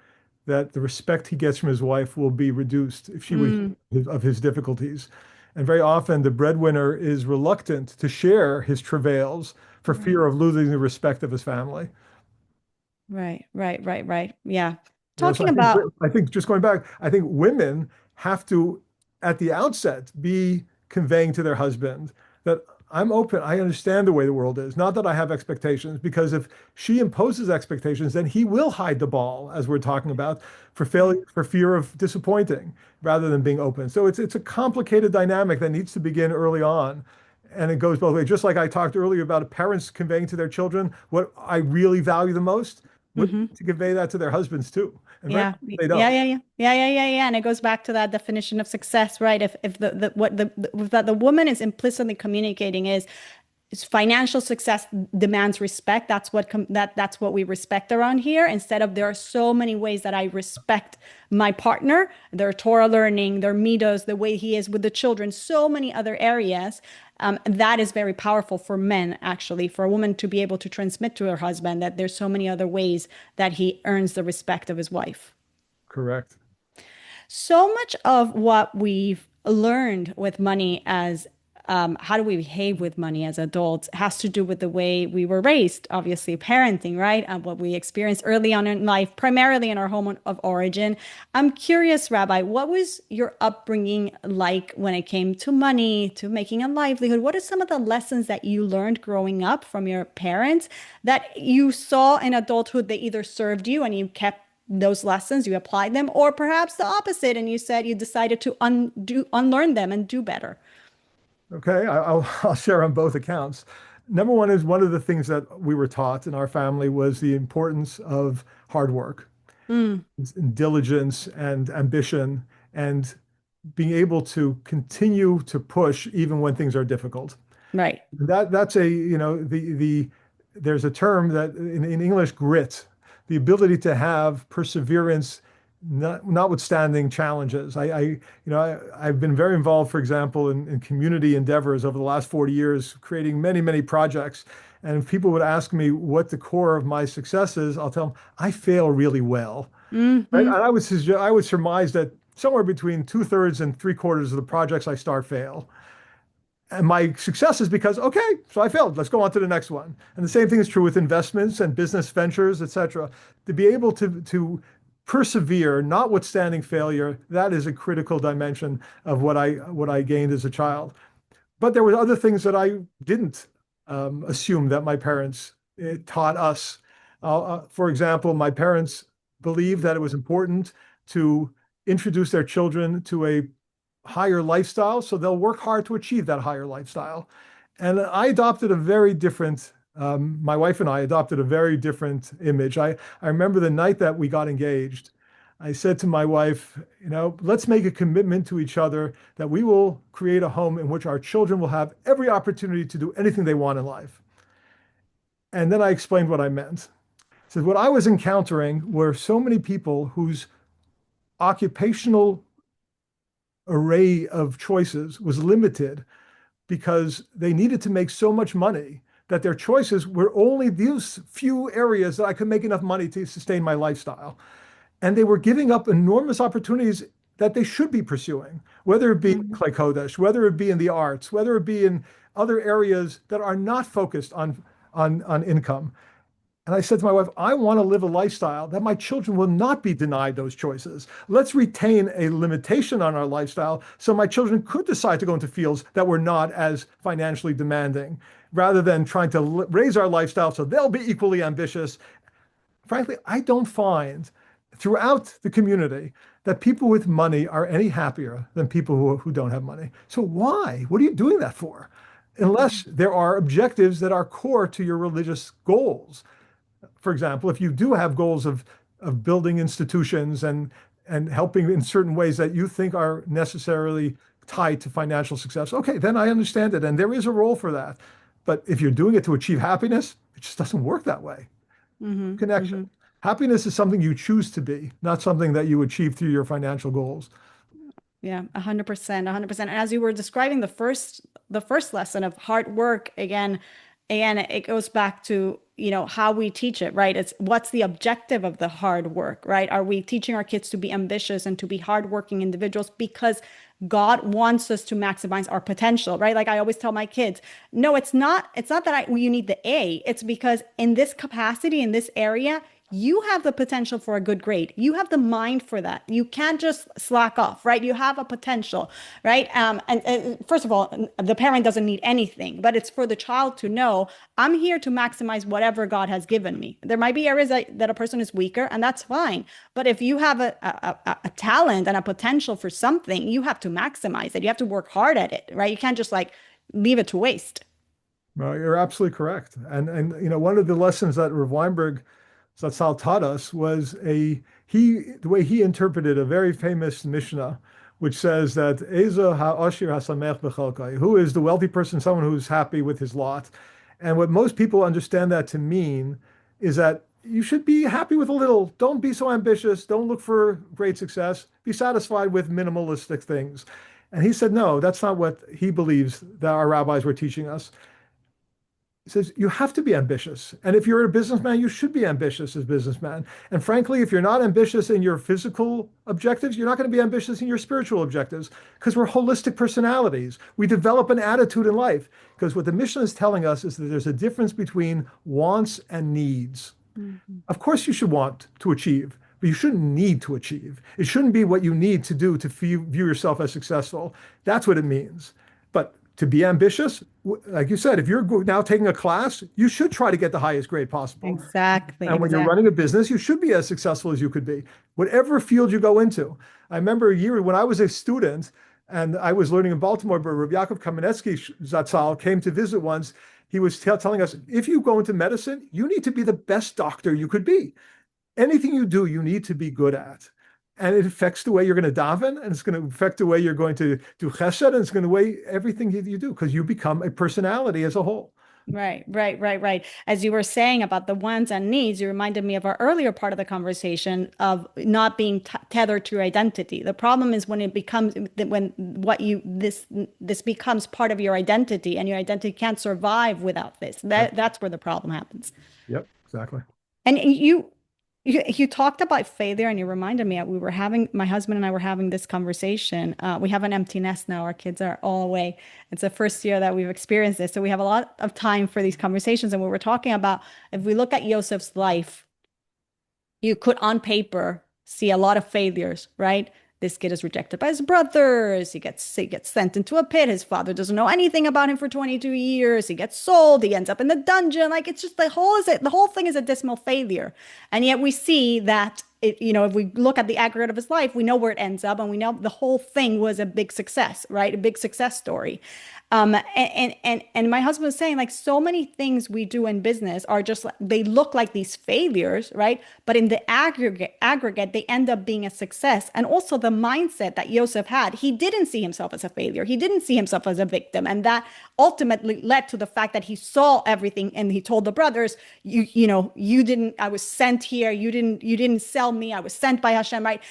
that the respect he gets from his wife will be reduced if she would Mm, hear of his difficulties. And very often the breadwinner is reluctant to share his travails for fear Right. of losing the respect of his family. Right, right, right, right. Yeah. So Talking about, I think just going back, I think women have to, at the outset, be conveying to their husband that I'm open. I understand the way the world is. Not that I have expectations, because if she imposes expectations, then he will hide the ball, as we're talking about, for right. failure, for fear of disappointing, rather than being open. So it's a complicated dynamic that needs to begin early on. And it goes both ways. Just like I talked earlier about parents conveying to their children what I really value the most, women Mm-hmm. need to convey that to their husbands too. And very Yeah. often they Yeah, don't. yeah, yeah. Yeah, yeah, yeah, yeah. And it goes back to that definition of success, right? If the what that the woman is implicitly communicating is financial success demands respect. That's what that's what we respect around here. Instead of there are so many ways that I respect my partner, their Torah learning, their midos, the way he is with the children, so many other areas. That is very powerful for men, actually, for a woman to be able to transmit to her husband that there's so many other ways that he earns the respect of his wife. Correct. So much of what we've learned with money as how do we behave with money as adults has to do with the way we were raised, obviously, parenting, right? And what we experienced early on in life, primarily in our home of origin. I'm curious, Rabbi, what was your upbringing like when it came to money, to making a livelihood? What are some of the lessons that you learned growing up from your parents that you saw in adulthood? They either served you and you kept those lessons, you applied them, or perhaps the opposite, and you said you decided to unlearn them and do better. Okay. I'll share on both accounts. Number one is one of the things that we were taught in our family was the importance of hard work, Mm, and diligence and ambition, and being able to continue to push even when things are difficult. right. That's a, there's a term that in English, grit, the ability to have perseverance, notwithstanding challenges. I've been very involved, for example, in community endeavors over the last 40 years, creating many, many projects. And if people would ask me what the core of my success is, I'll tell them I fail really well. Right? Hmm. And I would surmise that somewhere between two-thirds and three-quarters of the projects I start fail. And my success is because, okay, so I failed. Let's go on to the next one. And the same thing is true with investments and business ventures, et cetera. To be able to persevere, notwithstanding failure, that is a critical dimension of what I gained as a child. But there were other things that I didn't assume that my parents taught us. For example, my parents believed that it was important to introduce their children to a higher lifestyle, so they'll work hard to achieve that higher lifestyle. And I adopted a very different, my wife and I adopted a very different image. I remember the night that we got engaged, I said to my wife, let's make a commitment to each other that we will create a home in which our children will have every opportunity to do anything they want in life. And then I explained what I meant. I said, what I was encountering were so many people whose occupational array of choices was limited because they needed to make so much money that their choices were only these few areas that I could make enough money to sustain my lifestyle. And they were giving up enormous opportunities that they should be pursuing, whether it be Hmm. Klei Kodesh, whether it be in the arts, whether it be in other areas that are not focused on income. And I said to my wife, I want to live a lifestyle that my children will not be denied those choices. Let's retain a limitation on our lifestyle so my children could decide to go into fields that were not as financially demanding, rather than trying to raise our lifestyle so they'll be equally ambitious. Frankly, I don't find throughout the community that people with money are any happier than people who don't have money. So why? What are you doing that for? Unless there are objectives that are core to your religious goals. For example, if you do have goals of building institutions and helping in certain ways that you think are necessarily tied to financial success, okay, then I understand it. And there is a role for that. But if you're doing it to achieve happiness, it just doesn't work that way. Hmm. Connection. Hmm. Happiness is something you choose to be, not something that you achieve through your financial goals. Yeah, 100%, 100%. And as you were describing the first lesson of hard work, again, it goes back to, how we teach it, right? It's what's the objective of the hard work, right? Are we teaching our kids to be ambitious and to be hardworking individuals because God wants us to maximize our potential, right? Like I always tell my kids, no, it's not that you need the A. It's because in this capacity, in this area, you have the potential for a good grade. You have the mind for that. You can't just slack off, right? You have a potential, right? And first of all, the parent doesn't need anything, but it's for the child to know I'm here to maximize whatever God has given me. There might be areas that a person is weaker, and that's fine. But if you have a talent and a potential for something, you have to maximize it. You have to work hard at it, right? You can't just like leave it to waste. Well, you're absolutely correct. And one of the lessons that Rav Weinberg Zatzal taught us was the way he interpreted a very famous Mishnah, which says that Eza ha'ashir hasamech b'chalkai, who is the wealthy person, someone who's happy with his lot. And what most people understand that to mean is that you should be happy with a little. Don't be so ambitious. Don't look for great success. Be satisfied with minimalistic things. And he said, no, that's not what he believes that our rabbis were teaching us. He says, you have to be ambitious. And if you're a businessman, you should be ambitious as a businessman. And frankly, if you're not ambitious in your physical objectives, you're not going to be ambitious in your spiritual objectives because we're holistic personalities. We develop an attitude in life because what the Mishnah is telling us is that there's a difference between wants and needs. Mm-hmm. Of course, you should want to achieve, but you shouldn't need to achieve. It shouldn't be what you need to do to view yourself as successful. That's what it means. But to be ambitious, like you said, if you're now taking a class, you should try to get the highest grade possible. Exactly. And when you're running a business, you should be as successful as you could be, whatever field you go into. I remember a year when I was a student and I was learning in Baltimore, but Rabbi Yaakov Kamenetsky Zatzal came to visit once. He was telling us, if you go into medicine, you need to be the best doctor you could be. Anything you do, you need to be good at. And it affects the way you're going to daven, and it's going to affect the way you're going to do chesed, and it's going to weigh everything you do because you become a personality as a whole. Right. As you were saying about the wants and needs, you reminded me of our earlier part of the conversation of not being tethered to your identity. The problem is when this becomes part of your identity, and your identity can't survive without this. That's where the problem happens. Yep, exactly. And you talked about failure, and you reminded me my husband and I were having this conversation. We have an empty nest now. Our kids are all away. It's the first year that we've experienced this. So we have a lot of time for these conversations. And we were talking about, if we look at Yosef's life, you could on paper see a lot of failures, right? This kid is rejected by his brothers. He gets sent into a pit. His father doesn't know anything about him for 22 years. He gets sold. He ends up in the dungeon. Like it's just the whole thing is a dismal failure. And yet we see that if we look at the aggregate of his life, we know where it ends up, and we know the whole thing was a big success, right? A big success story. And my husband was saying, like, so many things we do in business are just they look like these failures, right? But in the aggregate, they end up being a success. And also the mindset that Yosef had, he didn't see himself as a failure. He didn't see himself as a victim. And that ultimately led to the fact that he saw everything, and he told the brothers, you didn't, I was sent here. You didn't sell me. I was sent by Hashem, right?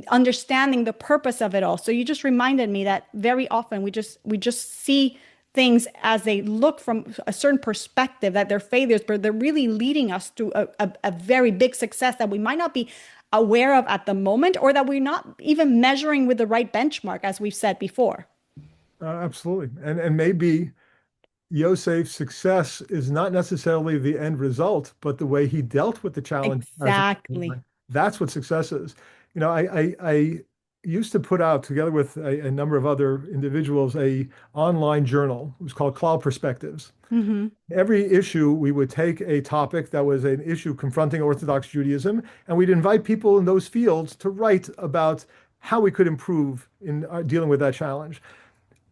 Understanding the purpose of it all. So you just reminded me that very often we just see things as they look from a certain perspective, that they're failures, but they're really leading us to a very big success that we might not be aware of at the moment, or that we're not even measuring with the right benchmark, as we've said before. Absolutely. And maybe Yosef's success is not necessarily the end result, but the way he dealt with the challenge. Exactly. That's what success is. I used to put out, together with a number of other individuals, a online journal. It was called Cloud Perspectives. Mm-hmm. Every issue, we would take a topic that was an issue confronting Orthodox Judaism, and we'd invite people in those fields to write about how we could improve in dealing with that challenge.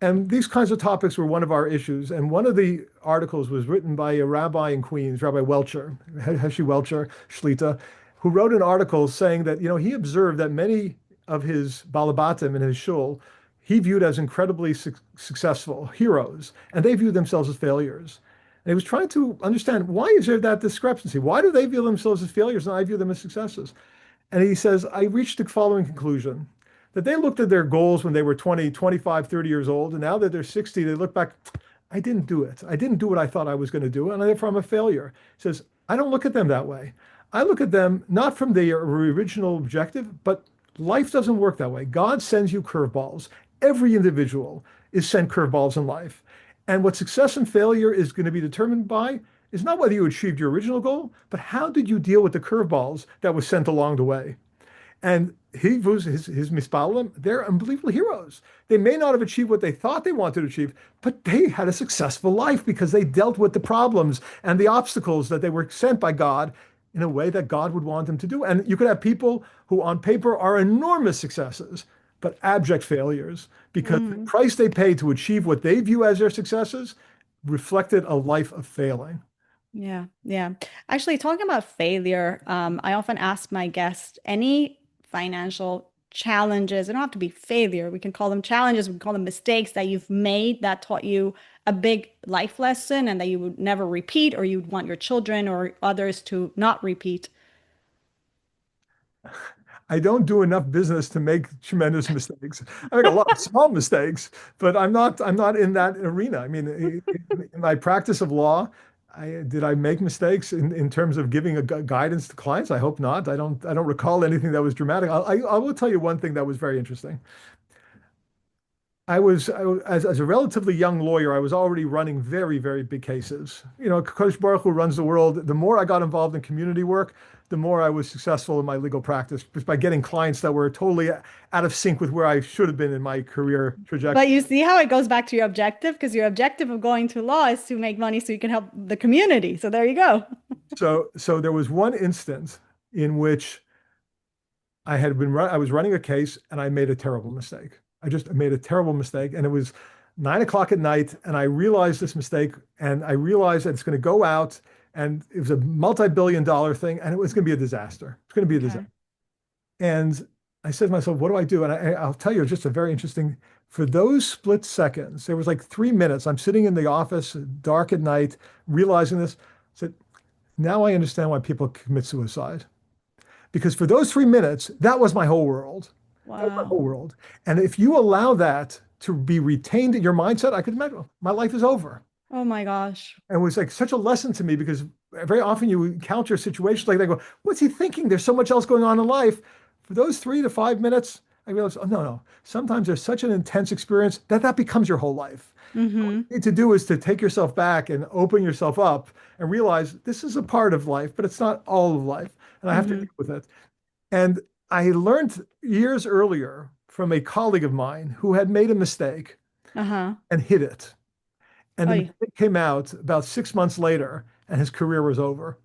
And these kinds of topics were one of our issues. And one of the articles was written by a rabbi in Queens, Rabbi Welcher, Heshi Welcher, Shlita, who wrote an article saying that, he observed that many of his balabatim in his shul, he viewed as incredibly successful heroes, and they viewed themselves as failures. And he was trying to understand, why is there that discrepancy? Why do they view themselves as failures and I view them as successes? And he says, I reached the following conclusion, that they looked at their goals when they were 20, 25, 30 years old, and now that they're 60, they look back, I didn't do it. I didn't do what I thought I was going to do, and therefore I'm a failure. He says, I don't look at them that way. I look at them not from their original objective, but life doesn't work that way. God sends you curveballs. Every individual is sent curveballs in life. And what success and failure is going to be determined by is not whether you achieved your original goal, but how did you deal with the curveballs that was sent along the way. And he was his mispalim, they're unbelievable heroes. They may not have achieved what they thought they wanted to achieve, but they had a successful life because they dealt with the problems and the obstacles that they were sent by God in a way that God would want them to do. And you could have people who on paper are enormous successes, but abject failures because the Mm. price they paid to achieve what they view as their successes reflected a life of failing. Yeah, yeah. Actually, talking about failure, I often ask my guests any financial challenges. They don't have to be failure. We can call them challenges. We can call them mistakes that you've made that taught you a big life lesson and that you would never repeat, or you'd want your children or others to not repeat. I don't do enough business to make tremendous mistakes. I make a lot of small mistakes, but I'm not in that arena. I mean, in my practice of law, did I make mistakes in terms of giving a guidance to clients? I hope not. I don't recall anything that was dramatic. I will tell you one thing that was very interesting. As a relatively young lawyer, I was already running very, very big cases. You know, Kodesh Baruch Hu runs the world. The more I got involved in community work, the more I was successful in my legal practice just by getting clients that were totally out of sync with where I should have been in my career But trajectory. you see how it goes back to your objective, because your objective of going to law is to make money so you can help the community. So there you go. So there was one instance in which I was running a case and I made a terrible mistake. I just made a terrible mistake, and it was 9 o'clock at night, and I realized this mistake, and I realized that it's going to go out, and it was a multi-billion-dollar thing, and it was going to be a disaster. It's going to be a disaster. Okay. And I said to myself, what do I do? And I'll tell you, it's just a very interesting, for those split seconds, there was like 3 minutes. I'm sitting in the office, dark at night, realizing this. I said, now I understand why people commit suicide. Because for those 3 minutes, that was my whole world. That was my Wow. whole world. And if you allow that to be retained in your mindset, I could imagine my life is over. Oh my gosh. And it was like such a lesson to me because very often you encounter situations like that. Go, what's he thinking? There's so much else going on in life. For those 3 to 5 minutes, I realized, oh no, no. Sometimes there's such an intense experience that that becomes your whole life. What Mm-hmm. you need to do is to take yourself back and open yourself up and realize this is a part of life, but it's not all of life, and I have to Mm-hmm. deal with it. And I learned years earlier from a colleague of mine who had made a mistake Uh-huh. and hid it. And Oh, the yeah. mistake came out about 6 months later, and his career was over.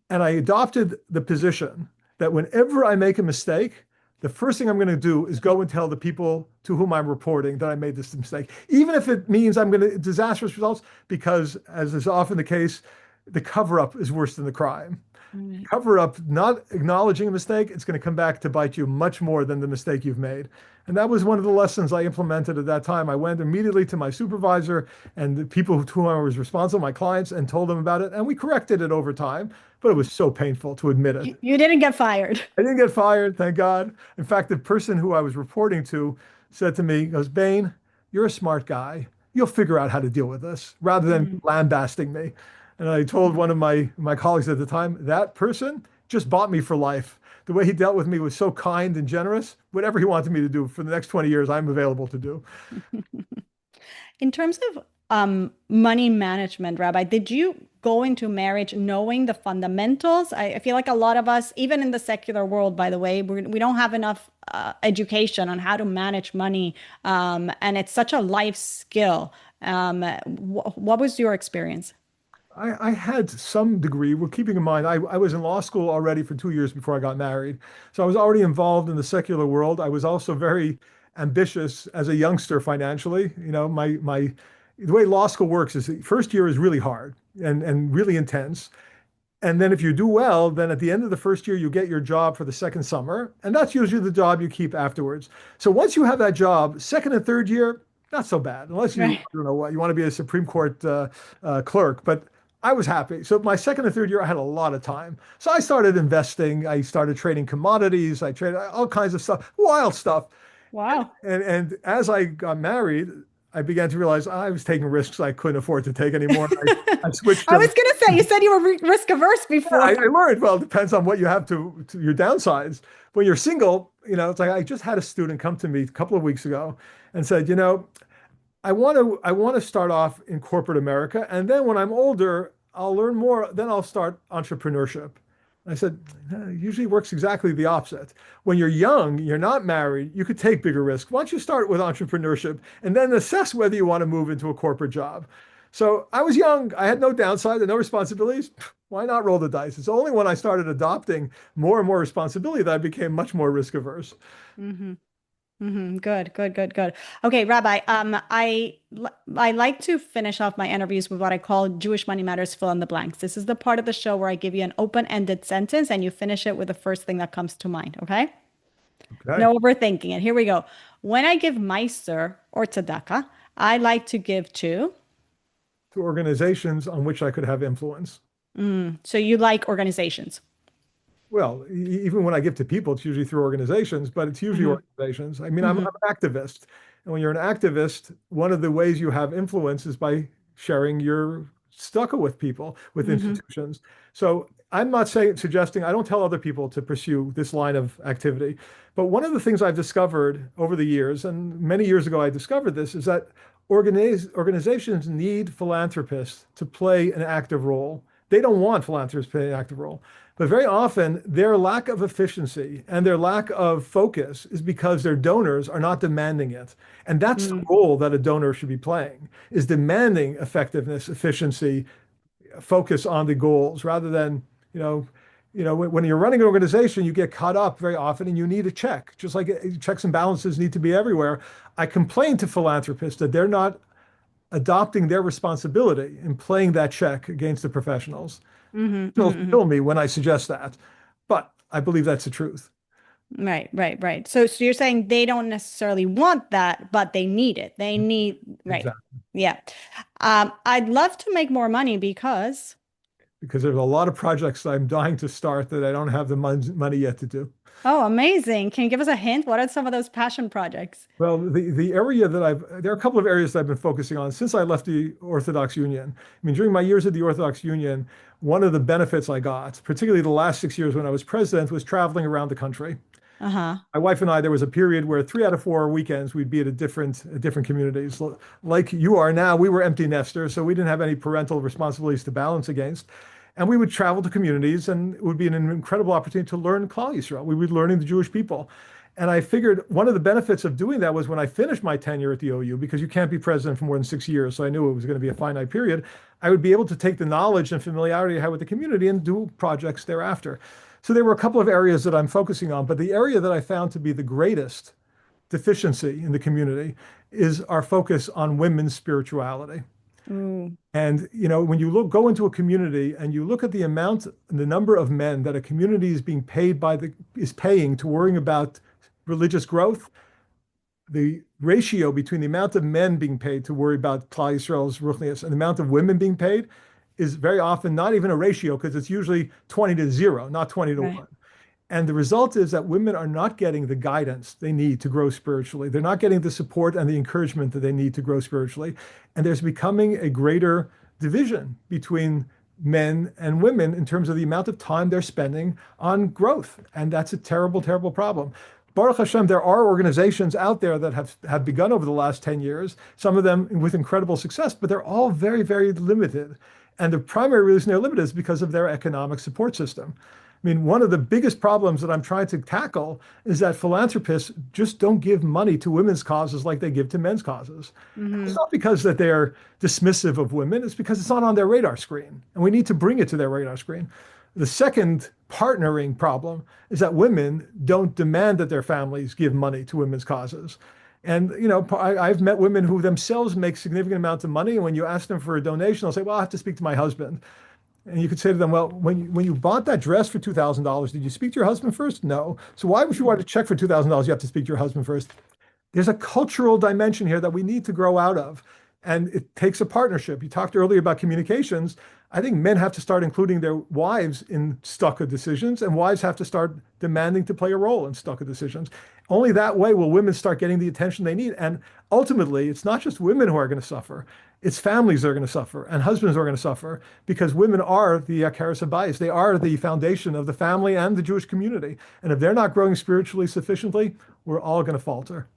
And I adopted the position that whenever I make a mistake, the first thing I'm going to do is go and tell the people to whom I'm reporting that I made this mistake, even if it means I'm going to disastrous results, because as is often the case, the cover up is worse than the crime. Right. Cover up not acknowledging a mistake, it's going to come back to bite you much more than the mistake you've made. And that was one of the lessons I implemented at that time. I went immediately to my supervisor and the people to whom I was responsible, my clients, and told them about it. And we corrected it over time, but it was so painful to admit it. You didn't get fired. I didn't get fired, thank God. In fact, the person who I was reporting to said to me, he goes, Bane, you're a smart guy. You'll figure out how to deal with this rather than Mhm. lambasting me. And I told one of my colleagues at the time, that person just bought me for life. The way he dealt with me was so kind and generous. Whatever he wanted me to do for the next 20 years, I'm available to do. In terms of money management, Rabbi, did you go into marriage knowing the fundamentals? I feel like a lot of us, even in the secular world, by the way, we don't have enough education on how to manage money. And it's such a life skill. What was your experience? I had some degree. Well, keeping in mind, I was in law school already for 2 years before I got married. So I was already involved in the secular world. I was also very ambitious as a youngster financially. You know, the way law school works is the first year is really hard and really intense. And then if you do well, then at the end of the first year, you get your job for the second summer. And that's usually the job you keep afterwards. So once you have that job, second and third year, not so bad, unless you, I Right. don't know what, you want to be a Supreme Court clerk. But I was happy. So my second and third year, I had a lot of time. So I started investing. I started trading commodities. I traded all kinds of stuff, wild stuff. Wow. And as I got married, I began to realize I was taking risks I couldn't afford to take anymore. I switched I to, was going to say, you said you were risk averse before. I learned, well, it depends on what you have to your downsides. When you're single, it's like I just had a student come to me a couple of weeks ago and said, I want to start off in corporate America, and then when I'm older, I'll learn more. Then I'll start entrepreneurship. I said, "No, it usually works exactly the opposite. When you're young, you're not married, you could take bigger risks. Why don't you start with entrepreneurship and then assess whether you want to move into a corporate job?" So I was young, I had no downside and no responsibilities. Why not roll the dice? It's only when I started adopting more and more responsibility that I became much more risk averse. Hmm. Good, good, good, good. Okay, Rabbi, I like to finish off my interviews with what I call Jewish Money Matters fill in the blanks. This is the part of the show where I give you an open-ended sentence and you finish it with the first thing that comes to mind, okay? Okay. No overthinking it. Here we go. When I give Meister or tzedakah, I like to give to. To organizations on which I could have influence. So you like organizations. Well, even when I give to people, it's usually through organizations, but it's usually Hmm. organizations. I mean, I'm Hmm. an activist. And when you're an activist, one of the ways you have influence is by sharing your stucco with people, with Hmm. institutions. So I'm not suggesting, I don't tell other people to pursue this line of activity. But one of the things I've discovered over the years, and many years ago I discovered this, is that organizations need philanthropists to play an active role. They don't want philanthropists to play an active role. But very often, their lack of efficiency and their lack of focus is because their donors are not demanding it. And that's the role that a donor should be playing, is demanding effectiveness, efficiency, focus on the goals rather than, when you're running an organization, you get caught up very often and you need a check, just like checks and balances need to be everywhere. I complain to philanthropists that they're not adopting their responsibility in playing that check against the professionals. Hmm. They'll Hmm. kill me when I suggest that, but I believe that's the truth. Right, right, right. So you're saying they don't necessarily want that, but they need it. They need, right. Exactly. Yeah. I'd love to make more money because, Because there's a lot of projects that I'm dying to start that I don't have the money yet to do. oh, amazing. Can you give us a hint? What are some of those passion projects? Well, the area there are a couple of areas that I've been focusing on since I left the Orthodox Union. I mean, during my years at the Orthodox Union, one of the benefits I got, particularly the last 6 years when I was president, was traveling around the country. Uh-huh. My wife and I, there was a period where 3 out of 4 weekends we'd be at different communities. Like you are now, we were empty nesters, so we didn't have any parental responsibilities to balance against. And we would travel to communities, and it would be an incredible opportunity to learn Klal Yisrael. We would be learning the Jewish people. And I figured one of the benefits of doing that was when I finished my tenure at the OU, because you can't be president for more than 6 years, so I knew it was going to be a finite period, I would be able to take the knowledge and familiarity I had with the community and do projects thereafter. So there were a couple of areas that I'm focusing on, but the area that I found to be the greatest deficiency in the community is our focus on women's spirituality. Ooh. And when you go into a community and you look at the number of men that a community is being paid is paying to worrying about religious growth, the ratio between the amount of men being paid to worry about Klal Yisrael's ruchnius and the amount of women being paid is very often not even a ratio because it's usually 20 to 0, not 20 to Right. 1. And the result is that women are not getting the guidance they need to grow spiritually. They're not getting the support and the encouragement that they need to grow spiritually. And there's becoming a greater division between men and women in terms of the amount of time they're spending on growth. And that's a terrible, terrible problem. Baruch Hashem, there are organizations out there that have begun over the last 10 years, some of them with incredible success, but they're all very, very limited. And the primary reason they're limited is because of their economic support system. I mean, one of the biggest problems that I'm trying to tackle is that philanthropists just don't give money to women's causes like they give to men's causes. It's Hmm. not because that they're dismissive of women, it's because it's not on their radar screen. And we need to bring it to their radar screen. The second partnering problem is that women don't demand that their families give money to women's causes. And, I've met women who themselves make significant amounts of money. And when you ask them for a donation, they'll say, well, I have to speak to my husband. And you could say to them, well, when you bought that dress for $2,000, did you speak to your husband first? No. So why would you want to check for $2,000? You have to speak to your husband first. There's a cultural dimension here that we need to grow out of. And it takes a partnership. You talked earlier about communications. I think men have to start including their wives in stucco decisions, and wives have to start demanding to play a role in stucco decisions. Only that way will women start getting the attention they need. And ultimately, it's not just women who are going to suffer. It's families that are going to suffer and husbands who are going to suffer because women are the Akaris Habayis. They are the foundation of the family and the Jewish community. And if they're not growing spiritually sufficiently, we're all going to falter.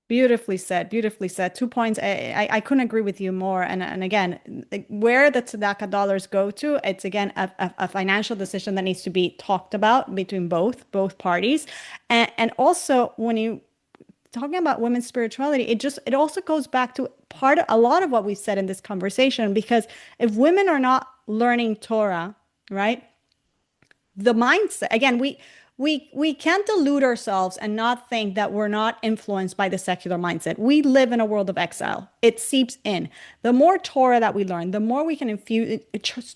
Beautifully said. Beautifully said. 2 points. I couldn't agree with you more. And again, where the tzedakah dollars go to, it's again a financial decision that needs to be talked about between both parties. And also when you talking about women's spirituality, it also goes back to a lot of what we said in this conversation, because if women are not learning Torah, right? The mindset, again, we can't delude ourselves and not think that we're not influenced by the secular mindset. We live in a world of exile. It seeps in. The more Torah that we learn, the more we can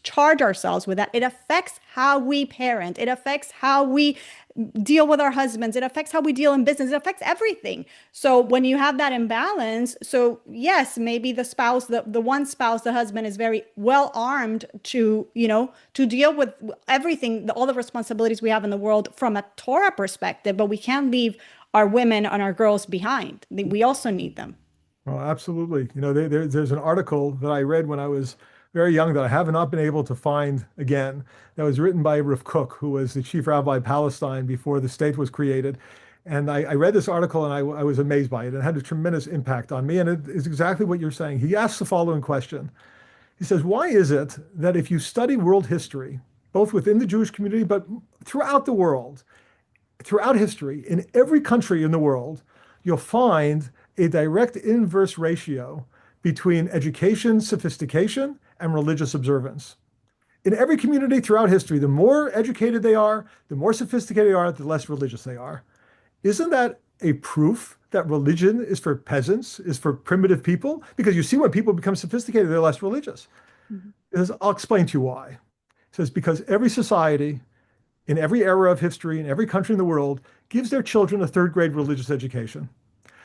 charge ourselves with that. It affects how we parent. It affects how we deal with our husbands. It affects how we deal in business. It affects everything. So when you have that imbalance, so yes, maybe the spouse, the one spouse, the husband is very well armed to, to deal with everything, all the responsibilities we have in the world from a Torah perspective, but we can't leave our women and our girls behind. We also need them. Well, absolutely. There's an article that I read when I was very young that I have not been able to find again. That was written by Rav Kook, who was the chief rabbi of Palestine before the state was created. And I read this article and I was amazed by it. It had a tremendous impact on me. And it is exactly what you're saying. He asks the following question. He says, why is it that if you study world history, both within the Jewish community, but throughout the world, throughout history, in every country in the world, you'll find a direct inverse ratio between education, sophistication, and religious observance. In every community throughout history, the more educated they are, the more sophisticated they are, the less religious they are. Isn't that a proof that religion is for peasants, is for primitive people? Because you see when people become sophisticated, they're less religious. Mm-hmm. I'll explain to you why. It says because every society, in every era of history, in every country in the world, gives their children a third grade religious education.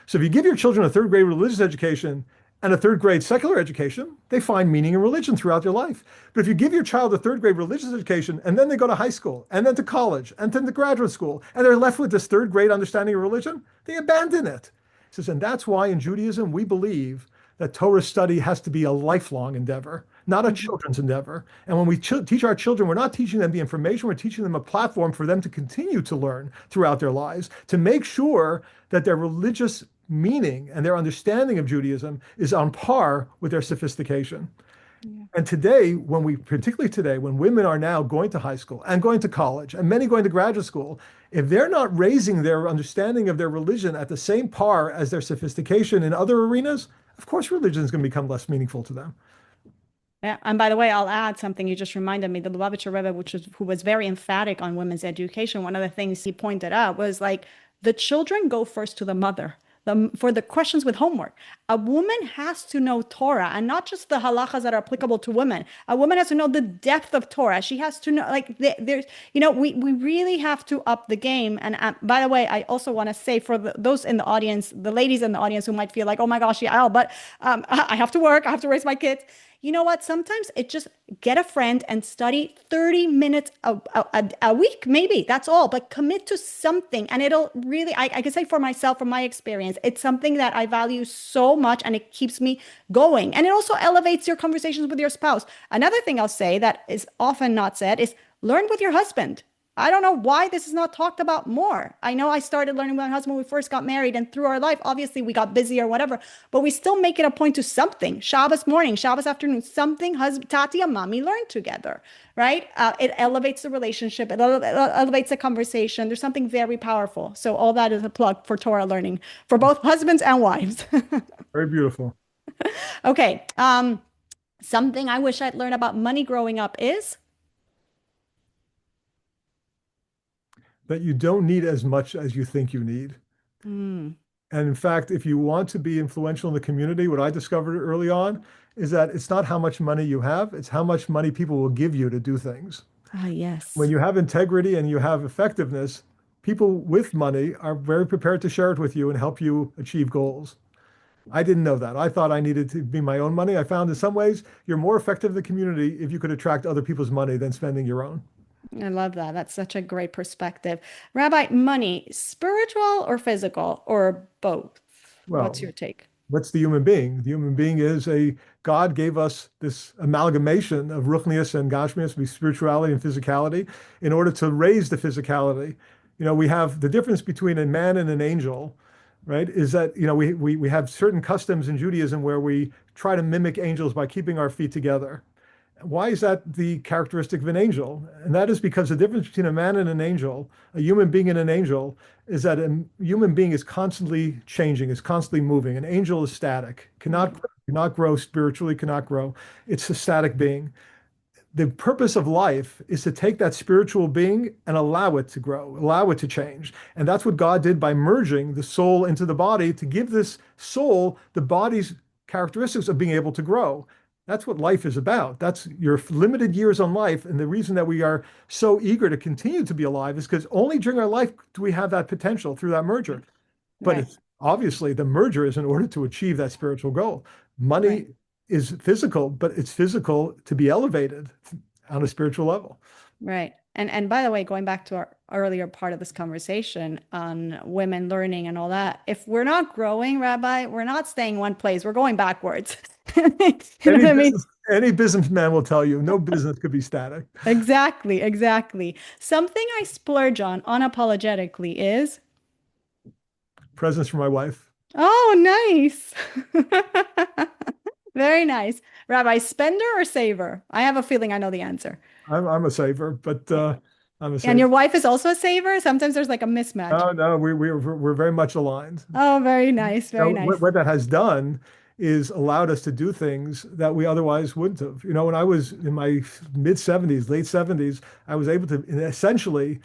So if you give your children a third grade religious education and a third grade secular education, they find meaning in religion throughout their life. But if you give your child a third grade religious education and then they go to high school and then to college and then to graduate school and they're left with this third grade understanding of religion, they abandon it. He says, and that's why in Judaism we believe that Torah study has to be a lifelong endeavor, not a children's endeavor. And when we teach our children, we're not teaching them the information, we're teaching them a platform for them to continue to learn throughout their lives, to make sure that their religious meaning and their understanding of Judaism is on par with their sophistication. Yeah. And today, particularly today, when women are now going to high school and going to college and many going to graduate school, if they're not raising their understanding of their religion at the same par as their sophistication in other arenas, of course, religion is going to become less meaningful to them. Yeah, and by the way, I'll add something you just reminded me. The Lubavitcher Rebbe, who was very emphatic on women's education, one of the things he pointed out was like the children go first to the mother. For the questions with homework. A woman has to know Torah and not just the halachas that are applicable to women. A woman has to know the depth of Torah. She has to know, there's, we really have to up the game. And by the way, I also want to say for those in the audience, the ladies in the audience who might feel like, oh my gosh, yeah, but I have to work, I have to raise my kids. You know what? Sometimes it just get a friend and study 30 minutes a week, maybe. That's all. But commit to something. And it'll really, I can say for myself, from my experience, it's something that I value so much and it keeps me going. And it also elevates your conversations with your spouse. Another thing I'll say that is often not said is learn with your husband. I don't know why this is not talked about more. I know I started learning with my husband when we first got married, and through our life, obviously we got busy or whatever, but we still make it a point to something. Shabbos morning, Shabbos afternoon, something Tati and mommy learn together, right? It elevates the relationship. It elevates the conversation. There's something very powerful. So all that is a plug for Torah learning for both husbands and wives. Very beautiful. Okay. Something I wish I'd learned about money growing up is that you don't need as much as you think you need. And in fact, if you want to be influential in the community, what I discovered early on is that it's not how much money you have, it's how much money people will give you to do things. Ah, yes. When you have integrity and you have effectiveness, people with money are very prepared to share it with you and help you achieve goals. I didn't know that. I thought I needed to be my own money. I found in some ways you're more effective in the community if you could attract other people's money than spending your own. I love that. That's such a great perspective. Rabbi, money, spiritual or physical or both? What's Well, your take? what's the human being? The human being is a God gave us this amalgamation of ruchnius and gashmius, spirituality and physicality, in order to raise the physicality. We have the difference between a man and an angel, right? Is that, we have certain customs in Judaism where we try to mimic angels by keeping our feet together. Why is that the characteristic of an angel? And that is because the difference between a man and an angel, a human being and an angel, is that a human being is constantly changing, is constantly moving. An angel is static, Right, cannot grow spiritually, cannot grow. It's a static being. The purpose of life is to take that spiritual being and allow it to grow, allow it to change. And that's what God did by merging the soul into the body to give this soul the body's characteristics of being able to grow. That's what life is about. That's your limited years on life. And the reason that we are so eager to continue to be alive is because only during our life do we have that potential through that merger. But right, it's obviously the merger is in order to achieve that spiritual goal. right. Money is physical, but it's physical to be elevated on a spiritual level. Right. And by the way, going back to our earlier part of this conversation on women learning and all that, if we're not growing, Rabbi, we're not staying one place. We're going backwards. You know what Any I mean? business, any businessman will tell you no business could be static. Exactly, exactly. Something I splurge on unapologetically is, Presents for my wife. oh, nice. Very nice. Rabbi, spender or saver? I have a feeling I know the answer. I'm a saver, but I'm a And your saver. wife is also a saver? Sometimes there's like a mismatch. No, no, we're very much aligned. Oh, very nice, Now, very nice. what that has done is allowed us to do things that we otherwise wouldn't have. When I was in my mid 70s, late 70s, I was able to essentially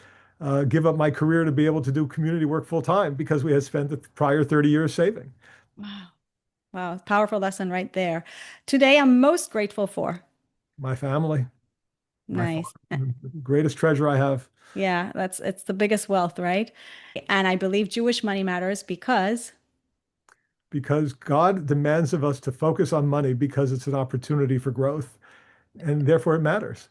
give up my career to be able to do community work full time because we had spent the prior 30 years saving. Wow. Wow. Powerful lesson right there. Today, I'm most grateful for. My family, my Nice. greatest treasure I have, Yeah, it's the biggest wealth, right? And I believe Jewish money matters because because God demands of us to focus on money because it's an opportunity for growth, and therefore it matters.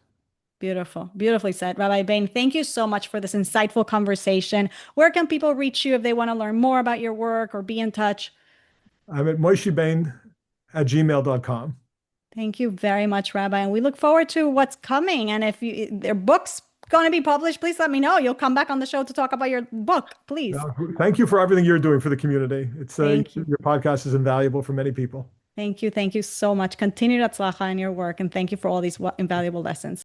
beautiful, beautifully said. Rabbi Bane, thank you so much for this insightful conversation. Where can people reach you if they want to learn more about your work or be in touch? I'm at moishebane@gmail.com. Thank you very much, Rabbi. And we look forward to what's coming. And if their book's going to be published, please let me know. You'll come back on the show to talk about your book, please. Thank you for everything you're doing for the community. Thank you. Your podcast is invaluable for many people. Thank you. Thank you so much. Continued atzlacha in your work. And thank you for all these invaluable lessons.